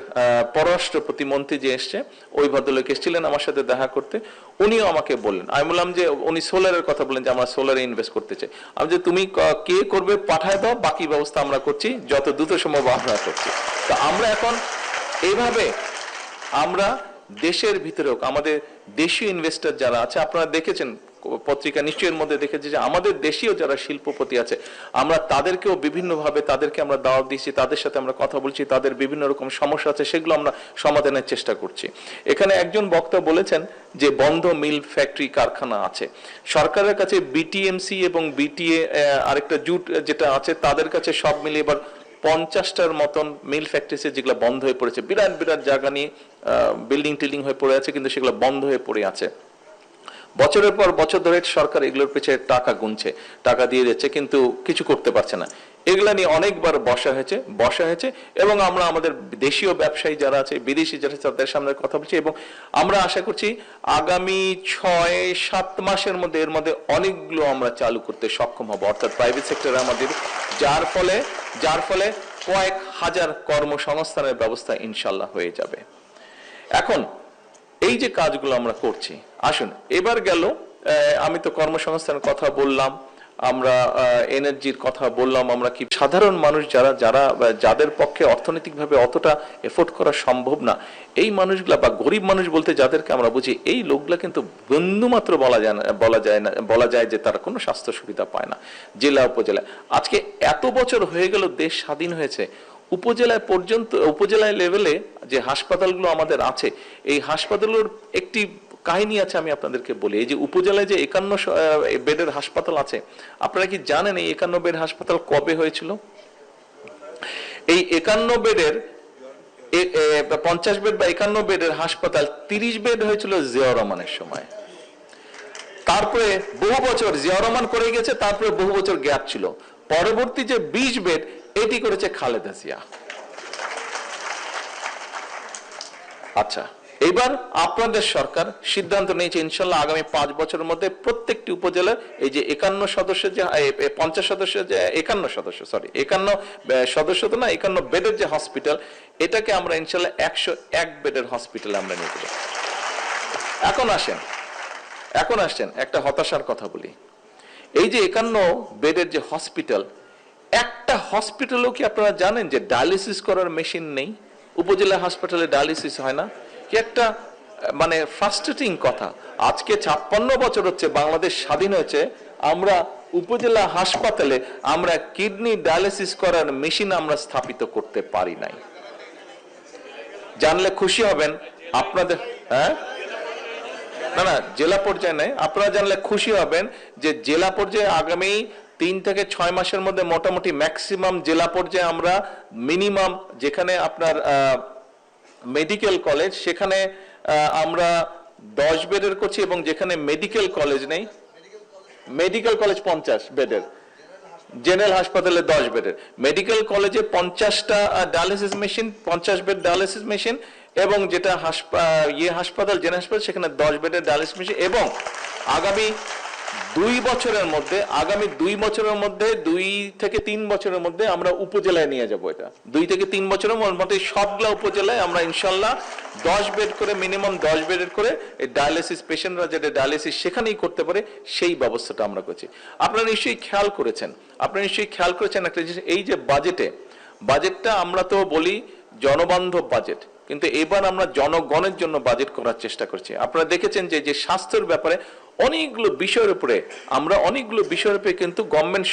পররাষ্ট্র প্রতিমন্ত্রী যে এসছে, ওই ভদ্রলোক এসেছিলেন আমার সাথে দেখা করতে, উনিও আমাকে বললেন, আমি বললাম যে উনি সোলারের কথা বলেন যে আমরা সোলারে ইনভেস্ট করতে চাই। আমি যে তুমি কে করবে পাঠায় দাও, বাকি ব্যবস্থা আমরা করছি, যত দ্রুত সম্ভব আমরা করছি। তো আমরা এখন এইভাবে আমরা দেশের ভিতরে হোক, আমাদের দেশীয় ইনভেস্টর যারা আছে, আপনারা দেখেছেন পত্রিকা নিশ্চয়ের মধ্যে দেখেছি যে আমাদের দেশীয় যারা শিল্পপতি আছে, আমরা তাদেরকেও বিভিন্নভাবে তাদেরকে আমরা দাওয়াত দিচ্ছি, তাদের সাথে আমরা কথা বলছি, তাদের বিভিন্ন রকম সমস্যা আছে সেগুলো আমরা সমাধানের চেষ্টা করছি। এখানে একজন বক্তা বলেছেন যে বন্ধ মিল ফ্যাক্টরি কারখানা আছে, সরকারের কাছে বিটিএমসি এবং বিটিএ আরেকটা জুট যেটা আছে তাদের কাছে সব মিলিয়ে এবার 50টার মতন মিল ফ্যাক্টরি যেগুলো বন্ধ হয়ে পড়েছে, বিরাট বিরাট জায়গা নিয়ে বিল্ডিং টিল্ডিং হয়ে পড়ে আছে, কিন্তু সেগুলো বন্ধ হয়ে পড়ে আছে। বছরের পর বছর ধরে সরকার এগুলোর পিছনে টাকা গুনছে, টাকা দিয়ে দিচ্ছে, কিন্তু কিছু করতে পারছে না। এগুলা নিয়ে অনেকবার বসা হয়েছে এবং আমরা আমাদের দেশীয় ব্যবসায়ী যারা আছে, বিদেশি যারা তাদের সামনে কথা বলছি এবং আমরা আশা করছি আগামী 6-7 মাসের মধ্যে এর মধ্যে অনেকগুলো আমরা চালু করতে সক্ষম হব, অর্থাৎ প্রাইভেট সেক্টরে আমাদের, যার ফলে কয়েক হাজার কর্মসংস্থানের ব্যবস্থা ইনশাল্লাহ হয়ে যাবে। এখন এই যে কাজগুলো আমরা করছি, আসুন এবার গেল, আমি তো কর্মসংস্থানের কথা বললাম, আমরা এনার্জির কথা বললাম, আমরা কি সাধারণ মানুষ যারা যারা যাদের পক্ষে অর্থনৈতিকভাবে অতটা এফোর্ড করা সম্ভব না, এই মানুষগুলা বা গরিব মানুষ বলতে যাদেরকে আমরা বুঝি, এই লোকগুলা কিন্তু বিন্দুমাত্র বলা যায় যে তারা কোনো স্বাস্থ্য সুবিধা পায় না জেলা উপজেলায়। আজকে এত বছর হয়ে গেল, দেশ স্বাধীন হয়েছে, উপজেলায় পর্যন্ত উপজেলায় লেভেলে যে হাসপাতালগুলো আমাদের আছে, এই হাসপাতালগুলোর একটি কাহিনী আছে, আমি আপনাদেরকে বলি। এই যে উপজেলায় যে 51 বেডের হাসপাতাল আছে, আপনারা কি জানেন এই 51 বেড হাসপাতাল কবে হয়েছিল? এই 51 বেডের 50 বেড বা 51 বেডের হাসপাতাল 30 বেড হয়েছিল জিয়াউর রহমানের সময়। তারপরে বহু বছর জিয়াউর রহমান করে গেছে, তারপরে বহু বছর গ্যাপ ছিল। পরবর্তী যে 20 বেড এটি করেছে খালেদা জিয়া। আচ্ছা, এবার আপনাদের সরকার সিদ্ধান্ত নিয়েছে ইনশাল্লাহ আগামী 5 বছরের মধ্যে প্রত্যেকটি উপজেলার এই যে 51 সদস্যের যে 50 সদস্যের যে 51 সদস্য, সরি 51 সদস্য তো না, 51 বেডের যে হসপিটাল, এটাকে আমরা ইনশাল্লাহ 101 বেডের হসপিটালে আমরা নিয়ে যাব। এখন আসছেন একটা হতাশার কথা বলি। এই যে 51 বেডের যে হসপিটাল, একটা হসপিটালও কি আপনারা জানেন যে ডায়ালিসিস করার মেশিন নেই? উপজেলা হাসপাতালে ডায়ালিসিস হয় না, কি একটা মানে ফ্রাস্ট্রেটিং কথা। আজকে 56 বছর হচ্ছে বাংলাদেশ স্বাধীন হয়েছে, আমরা উপজেলা হাসপাতালে আমরা কিডনি ডায়ালিসিস করার মেশিন আমরা স্থাপিত করতে পারি নাই। জানলে খুশি হবেন আপনাদের, হ্যাঁ না জেলা পর্যায়ে নেই, আপনারা জানলে খুশি হবেন যে জেলা পর্যায়ে আগামী 3 থেকে 6 মাসের মধ্যে মোটামুটি ম্যাক্সিমাম জেলা পর্যায়ে আমরা মিনিমাম, যেখানে আপনার মেডিকেল কলেজ সেখানে আমরা 10 বেডের করছি, এবং যেখানে মেডিকেল কলেজ নেই, মেডিকেল কলেজ 50 বেডের, জেনারেল হাসপাতালে 10 বেডের, মেডিকেল কলেজে 50টা dialysis machine, 50 bed dialysis machine, এবং যেটা হাসপাতাল জেনারেল হাসপাতাল সেখানে 10 বেডের ডায়ালিসিস মেশিন। এবং আগামী 2 বছরের মধ্যে 2 থেকে 3 বছরের মধ্যে আমরা উপজেলায় নিয়ে যাব। এটা 2 থেকে 3 বছরের মধ্যে সবগুলা উপজেলায় আমরা ইনশাল্লাহ 10 বেড করে, মিনিমাম 10 বেডের করে এই ডায়ালিসিস পেশেন্টরা যেটা ডায়ালিসিস সেখানেই করতে পারে, সেই ব্যবস্থাটা আমরা করছি। আপনারা নিশ্চয়ই খেয়াল করেছেন একটা জিনিস, এই যে বাজেটটা আমরা তো বলি জনবান্ধব বাজেট, কিন্তু এবার আমরা জনগণের জন্য বাজেট করার চেষ্টা করছি। আপনারা দেখেছেন যে স্বাস্থ্যের ব্যাপারে অনেকগুলো বিষয়ের উপরে কিন্তু গভর্নমেন্ট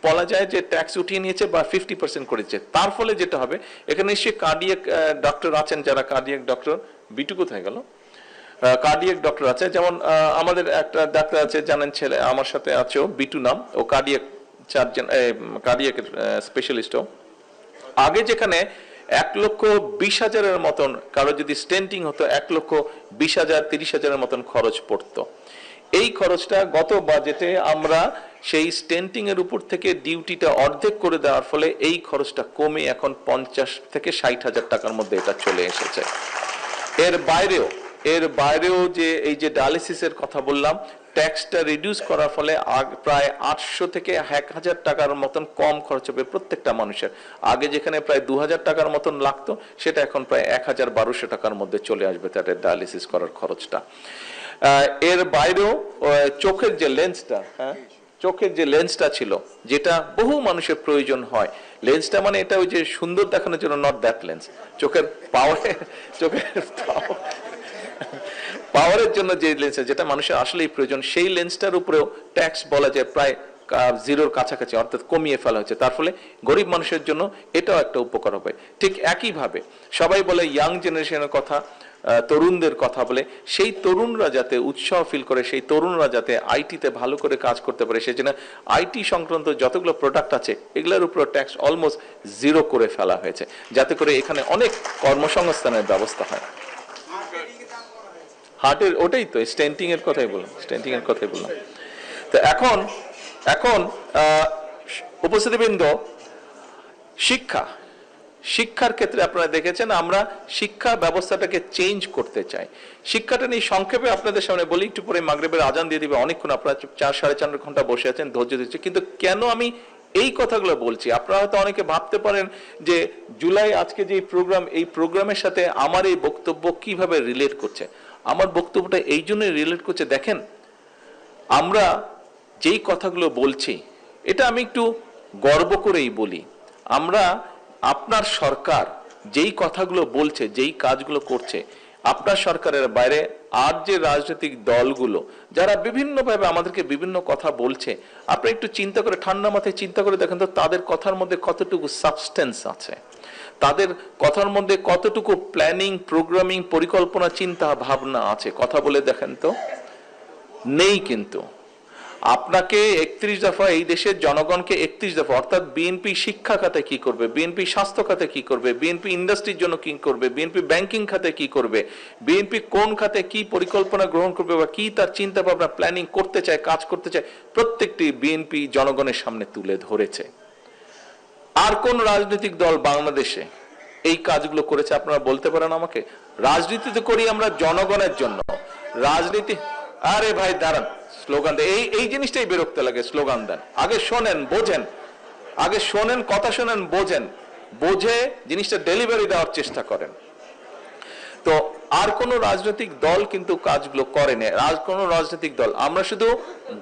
বলা যায় যে ট্যাক্স উঠিয়ে নিয়েছে বা 50% করেছে। তার ফলে যেটা হবে, এখানে নিশ্চয়ই কার্ডিয়াক ডক্টর আছেন, যারা কার্ডিয়াক ডক্টর, বিটু কোথায় গেল, কার্ডিয়াক ডক্টর আছে, যেমন আমাদের একটা ডাক্তার আছে জানেন, ছেলে আমার সাথে আছে, বিটু নাম, ও কার্ডিয়াক সার্জন, কার্ডিয়াক স্পেশালিস্টও। আগে যেখানে 1,20,000-এর মতন কারো যদি স্টেন্টিং হতো, 1,20,000 30,000-এর মতন খরচ পড়তো। এই খরচটা গত বাজেটে আমরা সেই স্টেন্টিং এর উপর থেকে ডিউটিটা অর্ধেক করে দেওয়ার ফলে এই খরচটা কমে এখন 50 থেকে 60,000 টাকার মধ্যে এটা চলে এসেছে। এর বাইরেও যে এই যে ডায়ালিসিসের কথা বললাম, ট্যাক্সটা রিডিউস করার ফলে প্রায় 800 থেকে 1000 টাকার মতন কম খরচ হবে প্রত্যেকটা মানুষের। আগে যেখানে প্রায় 2000 টাকার মতন লাগতো, সেটা এখন প্রায় 1200 টাকার মধ্যে চলে আসবে তাদের ডায়ালিসিস করার খরচটা। এর বাইরেও চোখের যে লেন্সটা ছিল, যেটা বহু মানুষের প্রয়োজন হয়, লেন্সটা মানে এটা ওই যে সুন্দর দেখানোর জন্য, নট দ্যাট লেন্স, চোখের পাওয়ারের জন্য যে লেন্স যেটা মানুষের আসলেই প্রয়োজন, সেই লেন্সটার উপরেও ট্যাক্স বলা যায় প্রায় জিরোর কাছাকাছি, অর্থাৎ কমিয়ে ফেলা হয়েছে। তার ফলে গরিব মানুষের জন্য এটাও একটা উপকার হবে। ঠিক একইভাবে সবাই বলে ইয়াং জেনারেশনের কথা, তরুণদের কথা বলে, সেই তরুণরা যাতে উৎসাহ ফিল করে, সেই তরুণরা যাতে আইটিতে ভালো করে কাজ করতে পারে, সেই জন্য আইটি সংক্রান্ত যতগুলো প্রোডাক্ট আছে এগুলোর উপর ট্যাক্স অলমোস্ট জিরো করে ফেলা হয়েছে, যাতে করে এখানে অনেক কর্মসংস্থানের ব্যবস্থা হয়। হার্টের ওটাই তো স্টেন্টিং এর কথাই বললাম। তো এখন উপস্থিতিবৃন্দ, শিক্ষার ক্ষেত্রে আপনারা দেখেছেন আমরা শিক্ষা ব্যবস্থাটাকে চেঞ্জ করতে চাই। শিক্ষাটা নিয়ে সংক্ষেপে আপনাদের সামনে বলি, একটু পরে মাগরিবের আজান দিয়ে দিবে, অনেকক্ষণ আপনারা 4-4.5 ঘন্টা বসে আছেন, ধৈর্য দিচ্ছে। কিন্তু কেন আমি এই কথাগুলো বলছি, আপনারা হয়তো অনেকে ভাবতে পারেন যে জুলাই আজকে যে প্রোগ্রাম, এই প্রোগ্রামের সাথে আমার এই বক্তব্য কিভাবে রিলেট করছে। আমার বক্তব্যটা এই জন্যই রিলেট করছে, দেখেন আমরা যেই কথাগুলো বলছি এটা আমি একটু গর্ব করেই বলি, আমরা আপনার সরকার যেই কথাগুলো বলছে, যেই কাজগুলো করছে, আপনার সরকারের বাইরে আর যে রাজনৈতিক দলগুলো যারা বিভিন্নভাবে আমাদেরকে বিভিন্ন কথা বলছে, আপনি একটু চিন্তা করে, ঠান্ডা মাথায় চিন্তা করে দেখেন তো তাদের কথার মধ্যে কতটুকু সাবস্টেন্স আছে, তাদের কথার মধ্যে কতটুকু প্ল্যানিং, প্রোগ্রামিং, পরিকল্পনা, চিন্তা ভাবনা আছে। কথা বলে দেখেন তো, নেই। কিন্তু আপনাকে 31 দফা এই দেশের জনগণকে 31 দফা, অর্থাৎ বিএনপি শিক্ষা খাতে কি করবে, বিএনপি স্বাস্থ্য খাতে কি করবে, বিএনপি ইন্ডাস্ট্রির জন্য কি করবে, বিএনপি ব্যাংকিং খাতে কি করবে, বিএনপি কোন খাতে কি পরিকল্পনা গ্রহণ করবে বা কি তার চিন্তা ভাবনা প্ল্যানিং করতে চায়, কাজ করতে চায়, প্রত্যেকটি বিএনপি জনগণের সামনে তুলে ধরেছে। আর কোন রাজনৈতিক দল বাংলাদেশে এই কাজগুলো করেছে আপনারা বলতে পারেন আমাকে? রাজনীতি তো করি আমরা জনগণের জন্য। রাজনীতি, আরে ভাই দাঁড়ান, স্লোগান দেন, এই জিনিসটাই বিরক্ত লাগে। স্লোগান দেন, আগে শোনেন, বোঝেন, আগে শোনেন, কথা শোনেন, বোঝেন, বোঝে জিনিসটা ডেলিভারি দেওয়ার চেষ্টা করেন। তো আর কোন রাজনৈতিক দল কিন্তু কাজগুলো করেনি। কোন রাজনৈতিক দল, আমরা শুধু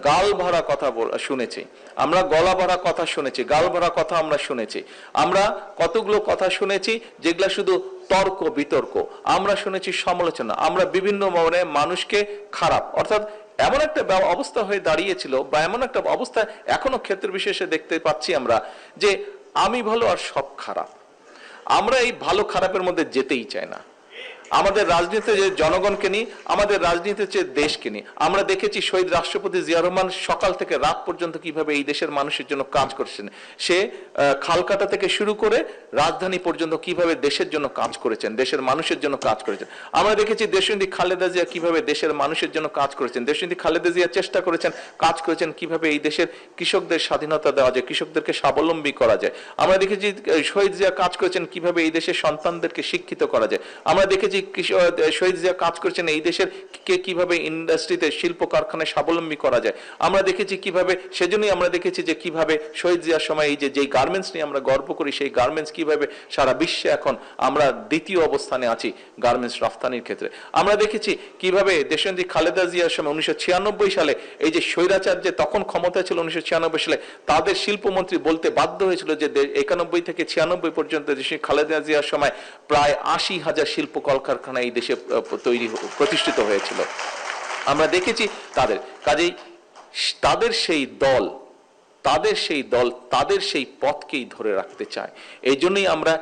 গাল ভরা কথা শুনেছি, আমরা গলা ভরা কথা শুনেছি, গাল ভরা কথা আমরা শুনেছি। আমরা কতগুলো কথা শুনেছি যেগুলা শুধু তর্ক বিতর্ক, আমরা শুনেছি সমালোচনা, আমরা বিভিন্ন মানে মানুষকে খারাপ, অর্থাৎ এমন একটা অবস্থা হয়ে দাঁড়িয়েছিল বা এমন একটা অবস্থা এখনো ক্ষেত্র বিশেষে দেখতে পাচ্ছি আমরা, যে আমি ভালো আর সব খারাপ। আমরা এই ভালো খারাপের মধ্যে যেতেই চাই না। আমাদের রাজনীতিতে যে জনগণকে নিয়ে, আমাদের রাজনীতির চেয়ে দেশকে নিয়ে। আমরা দেখেছি শহীদ রাষ্ট্রপতি জিয়া রহমান সকাল থেকে রাত পর্যন্ত কিভাবে এই দেশের মানুষের জন্য কাজ করছেন। সে খালকাটা থেকে শুরু করে রাজধানী পর্যন্ত কিভাবে দেশের জন্য কাজ করেছেন, দেশের মানুষের জন্য কাজ করেছেন। আমরা দেখেছি দেশনেত্রী খালেদা জিয়া কিভাবে দেশের মানুষের জন্য কাজ করেছেন। দেশনেত্রী খালেদা জিয়া চেষ্টা করেছেন, কাজ করেছেন কিভাবে এই দেশের কৃষকদের স্বাধীনতা দেওয়া যায়, কৃষকদেরকে স্বাবলম্বী করা যায়। আমরা দেখেছি শহীদ জিয়া কাজ করেছেন কিভাবে এই দেশের সন্তানদেরকে শিক্ষিত করা যায়। আমরা দেখেছি শহীদ জিয়া কাজ করেছেন এই দেশের কিভাবে ইন্ডাস্ট্রিতে, শিল্প কারখানায় স্বাবলম্বী করা যায়। আমরা দেখেছি কিভাবে, সেজন্যই আমরা দেখেছি যে কিভাবে শহীদ জিয়ার সময় এই যে গার্মেন্টস নিয়ে আমরা গর্ব করি, সেই গার্মেন্টস কিভাবে সারা বিশ্বে এখন আমরা দ্বিতীয় অবস্থানে আছি গার্মেন্টস রফতানির ক্ষেত্রে। আমরা দেখেছি কিভাবে দেশনেত্রী খালেদা জিয়ার সময় 1996 সালে এই যে স্বৈরাচার যে তখন ক্ষমতা ছিল 1996 সালে, তাদের শিল্পমন্ত্রী বলতে বাধ্য হয়েছিল যে 91 থেকে 96 পর্যন্ত দেশে খালেদা জিয়ার সময় প্রায় 80,000 শিল্প কলকারখানা এই দেশে প্রতিষ্ঠিত হয়েছিল। আমরা দেখেছি তাদের কাজেই তাদের সেই দল, তাদের সেই পথকেই ধরে রাখতে চায়। এই জন্যই আমরা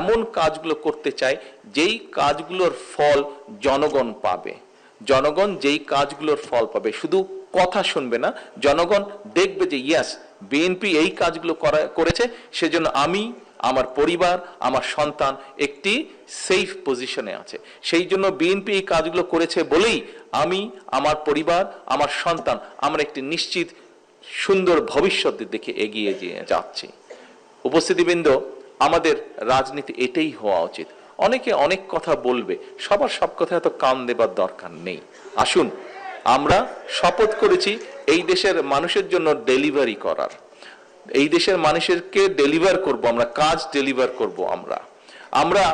এমন কাজগুলো করতে চাই যেই কাজগুলোর ফল জনগণ পাবে। জনগণ যেই কাজগুলোর ফল পাবে, শুধু কথা শুনবে না, জনগণ দেখবে যে ইয়াস বিএনপি এই কাজগুলো করেছে, সেজন্য আমি, আমার পরিবার, আমার সন্তান একটি সেফ পজিশনে আছে। সেই জন্য বিএনপি এই কাজগুলো করেছে বলেই আমি, আমার পরিবার, আমার সন্তান আমরা একটি নিশ্চিত সুন্দর ভবিষ্যতের দিকে এগিয়ে যাচ্ছি। উপস্থিতিবৃন্দ, আমাদের রাজনীতি এটাই হওয়া উচিত। অনেকে অনেক কথা বলবে, সবার সব কথা এত কান দেবার দরকার নেই। আসুন, আমরা শপথ করেছি এই দেশের মানুষের জন্য ডেলিভারি করার, এই দেশের মানুষেরকে ডেলিভার করব, আমরা কাজ ডেলিভার করব। আমরা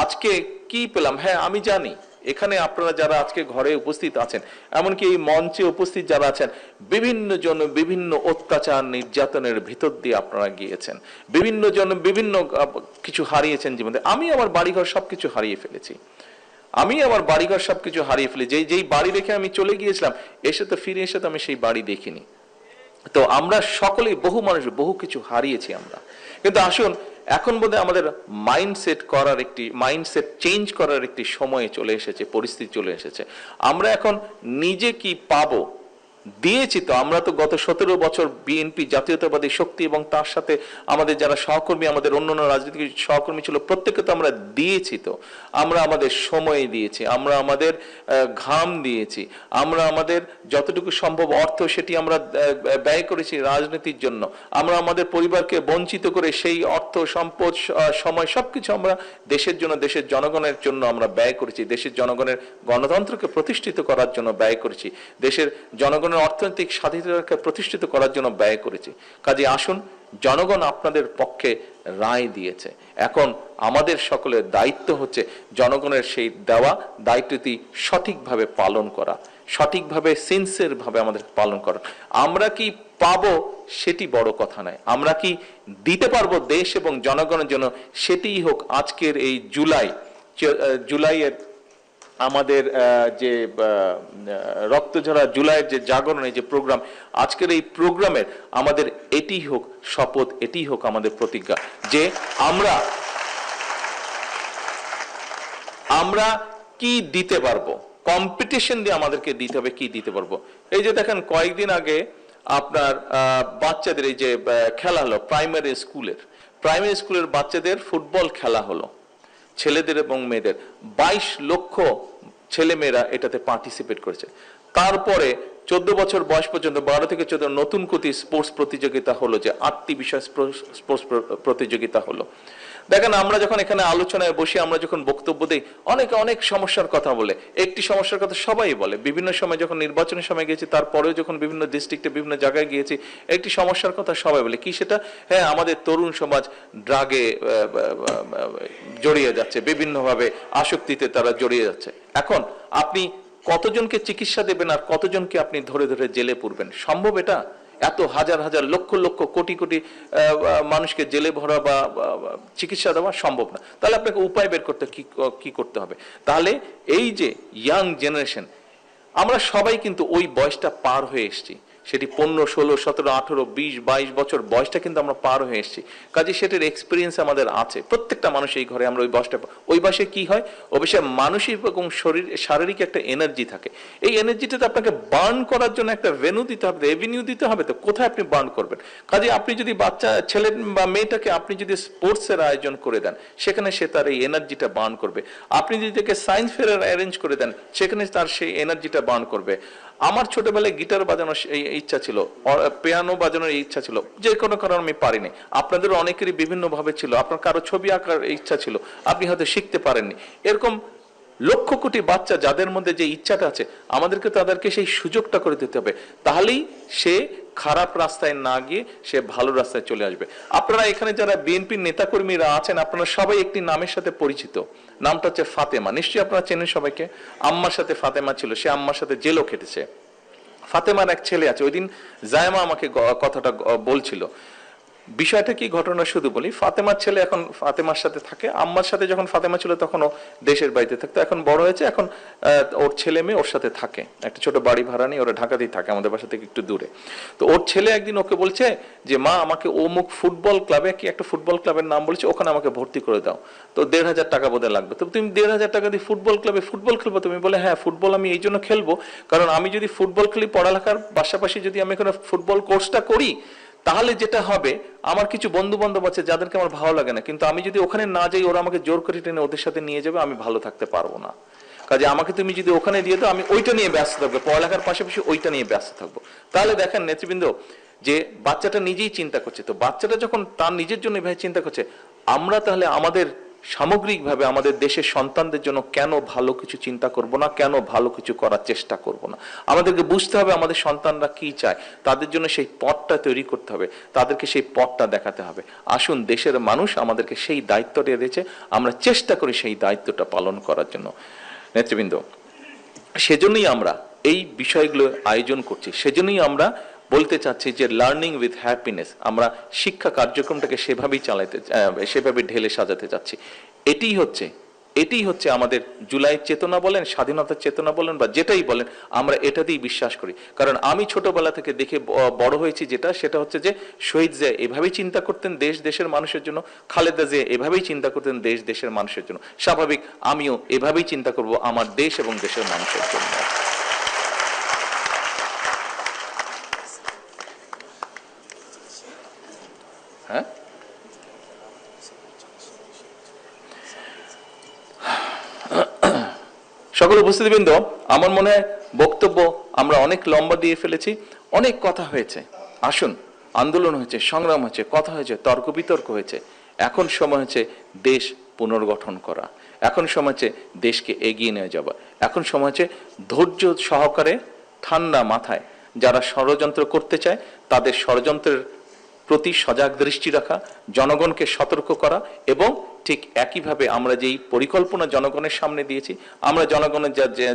আজকে কি পেলাম, হ্যাঁ আমি জানি এখানে আপনারা যারা আজকে ঘরে উপস্থিত আছেন, এমনকি এই মঞ্চে উপস্থিত যারা আছেন, বিভিন্ন জন বিভিন্ন অত্যাচার নির্যাতনের ভিতর দিয়ে আপনারা গিয়েছেন, বিভিন্ন জন বিভিন্ন কিছু হারিয়েছেন জীবনে। আমি আমার বাড়িঘর সবকিছু হারিয়ে ফেলেছি, আমি আমার বাড়িঘর সবকিছু হারিয়ে ফেলি। যেই বাড়ি রেখে আমি চলে গিয়েছিলাম, এসে তো ফিরে এসে তো আমি সেই বাড়ি দেখিনি। তো আমরা সকলেই, বহু মানুষ বহু কিছু হারিয়েছি আমরা। কিন্তু আসুন, এখন বোধহয় আমাদের মাইন্ডসেট চেঞ্জ করার একটি সময় চলে এসেছে, পরিস্থিতি চলে এসেছে। আমরা এখন নিজে কি পাবো দিয়েছি তো। আমরা তো গত 17 বছর বিএনপি জাতীয়তাবাদী শক্তি এবং তার সাথে আমাদের যারা সহকর্মী, আমাদের অন্যান্য রাজনৈতিক সহকর্মী ছিল, প্রত্যেকে তো আমরা দিয়েছি তো। আমরা আমাদের সময় দিয়েছি, আমরা আমাদের ঘাম দিয়েছি, আমরা আমাদের যতটুকু সম্ভব অর্থ সেটি আমরা ব্যয় করেছি রাজনীতির জন্য। আমরা আমাদের পরিবারকে বঞ্চিত করে সেই অর্থ, সম্পদ, সময় সবকিছু আমরা দেশের জন্য, দেশের জনগণের জন্য আমরা ব্যয় করেছি। দেশের জনগণের গণতন্ত্রকে প্রতিষ্ঠিত করার জন্য ব্যয় করেছি, দেশের জনগণের অর্থনৈতিক স্বাধীনতাকে প্রতিষ্ঠিত করার জন্য ব্যয় করেছি। কাজে আসুন, জনগণ আপনাদের পক্ষে রায় দিয়েছে, এখন আমাদের সকলের দায়িত্ব হচ্ছে জনগণের সেই দেওয়া দায়িত্বটি সঠিকভাবে পালন করা, সঠিকভাবে সিনসিয়ার ভাবে আমাদের পালন করা। আমরা কি পাবো সেটি বড় কথা নয়, আমরা কি দিতে পারবো দেশ এবং জনগণের জন্য, সেটিই হোক আজকের এই জুলাইয়ের আমাদের যে রক্তঝরা জুলাইয়ের যে জাগরণের যে প্রোগ্রাম, আজকের এই প্রোগ্রামের আমাদের এটি হোক শপথ, এটি হোক আমাদের প্রতিজ্ঞা যে আমরা কি দিতে পারবো, কম্পিটিশন দিয়ে আমাদেরকে দিতে হবে কি দিতে পারবো। এই যে দেখেন কয়েকদিন আগে আপনার বাচ্চাদের এই যে খেলা হলো প্রাইমারি স্কুলের বাচ্চাদের ফুটবল খেলা হলো, ছেলেদের এবং মেয়েদের 22 লক্ষ ছেলে মেয়েরা এটাতে পার্টিসিপেট করেছে। তারপরে 14 বছর বয়স পর্যন্ত 12 থেকে 14 নতুন কোটি স্পোর্টস প্রতিযোগিতা হলো, যে 8টি বিষয় স্পোর্টস প্রতিযোগিতা হলো। দেখেন আমরা যখন এখানে আলোচনায় বসে আমরা যখন বক্তব্য দিই, অনেক সমস্যার কথা বলে, একটি সমস্যার কথা সবাই বলে। বিভিন্ন সময় যখন নির্বাচনের সময় গেছি, তারপরেও যখন বিভিন্ন ডিস্ট্রিক্টে বিভিন্ন জায়গায় গিয়েছি, একটি সমস্যার কথা সবাই বলে, কি সেটা? হ্যাঁ, আমাদের তরুণ সমাজ ড্রাগে জড়িয়ে যাচ্ছে, বিভিন্নভাবে আসক্তিতে তারা জড়িয়ে যাচ্ছে। এখন আপনি কতজনকে চিকিৎসা দেবেন আর কতজনকে আপনি ধরে ধরে জেলে পুরবেন? সম্ভব এটা? এত হাজার হাজার লক্ষ লক্ষ কোটি কোটি মানুষকে জেলে ভরা বা চিকিৎসা দেওয়া সম্ভব না। তাহলে আপনাকে উপায় বের করতে কি করতে হবে? তাহলে এই যে ইয়াং জেনারেশন, আমরা সবাই কিন্তু ওই বয়সটা পার হয়ে এসেছি, সেটি 15, 16, 17, 18, 20, 22 বছর বয়সটা কিন্তু আমরা পার হয়ে এসেছি। কাজে সেটার এক্সপিরিয়েন্স আমাদের আছে, প্রত্যেকটা মানুষ এই ঘরে আমরা ওই বয়সে কি হয়, অবশ্যই মানসিক এবং শারীরিক একটা এনার্জি থাকে। এই এনার্জিটাতে আপনাকে বার্ন করার জন্য একটা এভিনিউ দিতে হবে। তো কোথায় আপনি বার্ন করবেন? কাজে আপনি যদি বাচ্চা ছেলে বা মেয়েটাকে আপনি যদি স্পোর্টসের আয়োজন করে দেন, সেখানে সে তার এই এনার্জিটা বার্ন করবে। আপনি যদি তাকে সায়েন্স ফেয়ার অ্যারেঞ্জ করে দেন, সেখানে তার সেই এনার্জিটা বার্ন করবে। আমার ছোটবেলায় গিটার বাজানোর ইচ্ছা ছিল, পিয়ানো বাজানোর ইচ্ছা ছিল, যে কোনো কারণে আমি পারিনি। আপনাদের অনেকেরই বিভিন্ন ভাবে ছিল, আপনার কারো ছবি আঁকার ইচ্ছা ছিল, আপনি হয়তো শিখতে পারেননি। এরকম লক্ষ কোটি বাচ্চা যাদের মধ্যে যে ইচ্ছাটা আছে, আমাদেরকে তাদেরকে সেই সুযোগটা করে দিতে হবে। তাহলেই সে খারাপ রাস্তায় না গিয়ে সে ভালো রাস্তায় চলে আসবে। আপনারা এখানে যারা বিএনপির নেতাকর্মীরা আছেন, আপনারা সবাই একটি নামের সাথে পরিচিত, নামটা হচ্ছে ফাতেমা। নিশ্চয়ই আপনারা চেনেন সবাইকে। আম্মার সাথে ফাতেমা ছিল, সে আম্মার সাথে জেলও খেটেছে। ফাতেমার এক ছেলে আছে, ওই দিন জায়মা আমাকে কথাটা বলছিল। বিষয়টা কি, ঘটনা শুধু বলি। ফাতেমার ছেলে এখন ফাতেমার সাথে থাকে, আম্মার সাথে যখন ফাতেমা ছিল তখন ও দেশের বাড়িতে থাকতো, এখন বড় হয়েছে, এখন ওর ছেলে মেয়ে ওর সাথে থাকে, একটা ছোট বাড়ি ভাড়া নিয়ে ওরা ঢাকাতেই থাকে, আমাদের বাসা থেকে একটু দূরে। তো ওর ছেলে একদিন ওকে বলছে যে মা, আমাকে অমুক ফুটবল ক্লাবে, কি একটা ফুটবল ক্লাবের নাম বলেছে, ওখানে আমাকে ভর্তি করে দাও, তো 1,500 টাকা বোধহয় লাগবে। তো তুমি 1,500 টাকা দিয়ে ফুটবল ক্লাবে ফুটবল খেলবো? তুমি বলে হ্যাঁ, ফুটবল আমি এই জন্য খেলবো কারণ আমি যদি ফুটবল খেলি, পড়ালেখার পাশাপাশি যদি আমি এখানে ফুটবল কোর্সটা করি, তাহলে যেটা হবে, আমার কিছু বন্ধু বান্ধব আছে যাদেরকে আমার ভালো লাগে না, কিন্তু আমি যদি ওখানে না যাই, ওরা আমাকে জোর করে টেনে ওদের সাথে নিয়ে যাবে, আমি ভালো থাকতে পারবো না। কাজে আমাকে তুমি যদি ওখানে দিয়ে দাও, আমি ওইটা নিয়ে ব্যস্ত থাকবো, পড়ালেখার পাশাপাশি ওইটা নিয়ে ব্যস্ত থাকবো। তাহলে দেখেন নেতৃবৃন্দ, যে বাচ্চাটা নিজেই চিন্তা করছে, তো বাচ্চাটা যখন তার নিজের জন্য এভাবে চিন্তা করছে, আমরা তাহলে আমাদের সামগ্রিকভাবে আমাদের দেশের সন্তানদের জন্য কেন ভালো কিছু চিন্তা করব না, কেন ভালো কিছু করার চেষ্টা করব না? আমাদেরকে বুঝতে হবে আমাদের সন্তানরা কি চায়, তাদের জন্য সেই পথটা তৈরি করতে হবে, তাদেরকে সেই পথটা দেখাতে হবে। আসুন, দেশের মানুষ আমাদেরকে সেই দায়িত্বটা দিয়েছে, আমরা চেষ্টা করি সেই দায়িত্বটা পালন করার জন্য। নেতৃবৃন্দ, সেজন্যই আমরা এই বিষয়গুলো আয়োজন করছি, সেজন্যই আমরা বলতে চাচ্ছি যে লার্নিং উইথ হ্যাপিনেস, আমরা শিক্ষা কার্যক্রমটাকে সেভাবে ঢেলে সাজাতে চাচ্ছি। এটাই হচ্ছে আমাদের জুলাই চেতনা বলেন, স্বাধীনতার চেতনা বলেন, বা যেটাই বলেন, আমরা এটাতেই বিশ্বাস করি। কারণ আমি ছোটবেলা থেকে দেখে বড় হয়েছি, সেটা হচ্ছে যে শহীদ জিয়া এভাবেই চিন্তা করতেন দেশের মানুষের জন্য, খালেদা জিয়া এভাবেই চিন্তা করতেন দেশের মানুষের জন্য। স্বাভাবিক আমিও এভাবেই চিন্তা করব আমার দেশ এবং দেশের মানুষের জন্য। হ্যাঁ, সকল উপস্থিতিবৃন্দ, আমার মনে হয় বক্তব্য আমরা অনেক লম্বা দিয়ে ফেলেছি, অনেক কথা হয়েছে। আসুন, আন্দোলন হয়েছে, সংগ্রাম হয়েছে, কথা হয়েছে, তর্ক বিতর্ক হয়েছে। এখন সময় হচ্ছে দেশ পুনর্গঠন করা, এখন সময় হচ্ছে দেশকে এগিয়ে নিয়ে যাওয়া, এখন সময় হচ্ছে ধৈর্য সহকারে ঠান্ডা মাথায় যারা ষড়যন্ত্র করতে চায় তাদের ষড়যন্ত্রের প্রতি সজাগ দৃষ্টি রাখা, জনগণকে সতর্ক করা এবং ঠিক একইভাবে আমরা যেই পরিকল্পনা জনগণের সামনে দিয়েছি, আমরা জনগণের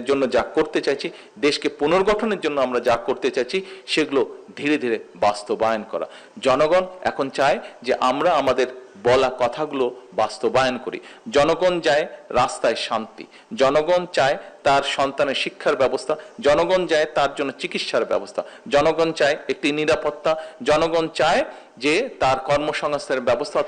জন্য যা করতে চাইছি, দেশকে পুনর্গঠনের জন্য আমরা যা করতে চাইছি, সেগুলো ধীরে ধীরে বাস্তবায়ন করা। জনগণ এখন চায় যে আমরা আমাদের বলা কথাগুলো বাস্তবায়ন করি। জনগণ চায় রাস্তায় শান্তি, জনগণ চায় তার সন্তানের শিক্ষার ব্যবস্থা, জনগণ চায় তার জন্য চিকিৎসার ব্যবস্থা, জনগণ চায় একটি নিরাপত্তা, জনগণ চায় যে তার কর্মসংস্থানের ব্যবস্থা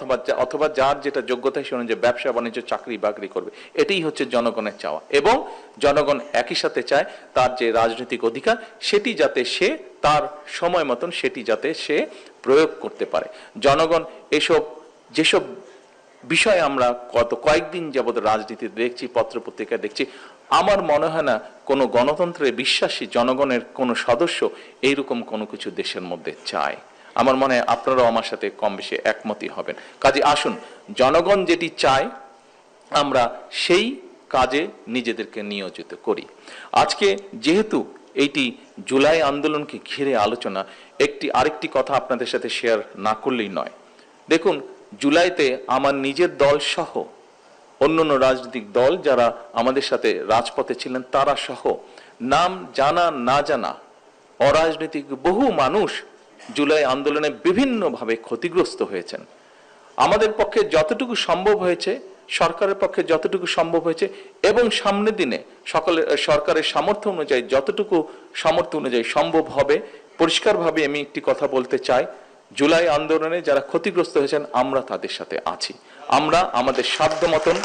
অথবা যার যেটা যোগ্যতা সে অনুযায়ী ব্যবসা বাণিজ্য চাকরি বাকরি করবে। এটাই হচ্ছে জনগণের চাওয়া। এবং জনগণ একই সাথে চায় তার যে রাজনৈতিক অধিকার সেটি যাতে সে তার সময় মতন সেটি যাতে সে প্রয়োগ করতে পারে। জনগণ যেসব বিষয় আমরা কয়েকদিন যাবত রাজনীতিতে দেখছি, পত্রপত্রিকায় দেখছি, আমার মনে হয় না কোনো গণতন্ত্রে বিশ্বাসী জনগণের কোনো সদস্য এইরকম কোনো কিছু দেশের মধ্যে চায়। আমার মনে হয় আপনারাও আমার সাথে কম বেশি একমতই হবেন। কাজে আসুন, জনগণ যেটি চায় আমরা সেই কাজে নিজেদেরকে নিয়োজিত করি। আজকে যেহেতু এইটি জুলাই আন্দোলনকে ঘিরে আলোচনা, আরেকটি কথা আপনাদের সাথে শেয়ার না করলেই নয়। দেখুন, জুলাইতে আমার নিজের দল সহ অন্যান্য রাজনৈতিক দল যারা আমাদের সাথে রাজপথে ছিলেন তারা সহ নাম জানা না জানা অরাজনৈতিক বহু মানুষ জুলাই আন্দোলনে বিভিন্নভাবে ক্ষতিগ্রস্ত হয়েছেন। আমাদের পক্ষে যতটুকু সম্ভব হয়েছে, সরকারের পক্ষে যতটুকু সম্ভব হয়েছে, এবং সামনের দিনে সরকারের সামর্থ্য অনুযায়ী যতটুকু সামর্থ্য অনুযায়ী সম্ভব হবে, পরিষ্কারভাবে আমি একটি কথা বলতে চাই, জুলাই আন্দোলনে যারা ক্ষতিগ্রস্ত হয়েছেন আমরা তাদের সাথে আছি। আমরা আমাদের সাধ্য মতন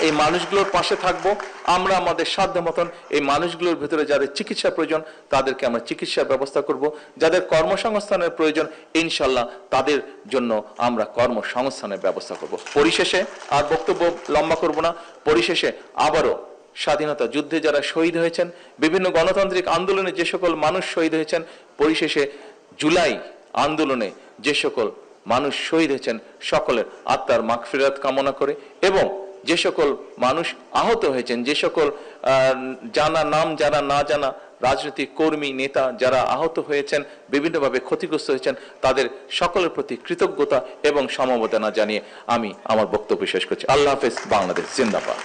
এই মানুষগুলোর পাশে থাকবো। আমরা আমাদের সাধ্য মতন এই মানুষগুলোর ভিতরে যাদের চিকিৎসা প্রয়োজন তাদেরকে আমরা চিকিৎসার ব্যবস্থা করব। যাদের কর্মসংস্থানের প্রয়োজন ইনশাল্লাহ তাদের জন্য আমরা কর্মসংস্থানের ব্যবস্থা করব। পরিশেষে আর বক্তব্য লম্বা করব না, পরিশেষে আবারও স্বাধীনতা যুদ্ধে যারা শহীদ হয়েছেন, বিভিন্ন গণতান্ত্রিক আন্দোলনে যে সকল মানুষ শহীদ হয়েছেন, পরিশেষে জুলাই আন্দোলনে যে সকল মানুষ শহীদ হয়েছেন সকলের আত্মার মাগফিরাত কামনা করে, এবং যে সকল মানুষ আহত হয়েছেন, যে সকল জানা নাম যারা না জানা রাজনৈতিক কর্মী নেতা যারা আহত হয়েছেন, বিভিন্নভাবে ক্ষতিগ্রস্ত হয়েছেন, তাদের সকলের প্রতি কৃতজ্ঞতা এবং সমবেদনা জানিয়ে আমি আমার বক্তব্য শেষ করছি। আল্লাহ হাফেজ। বাংলাদেশ জিন্দাবাদ।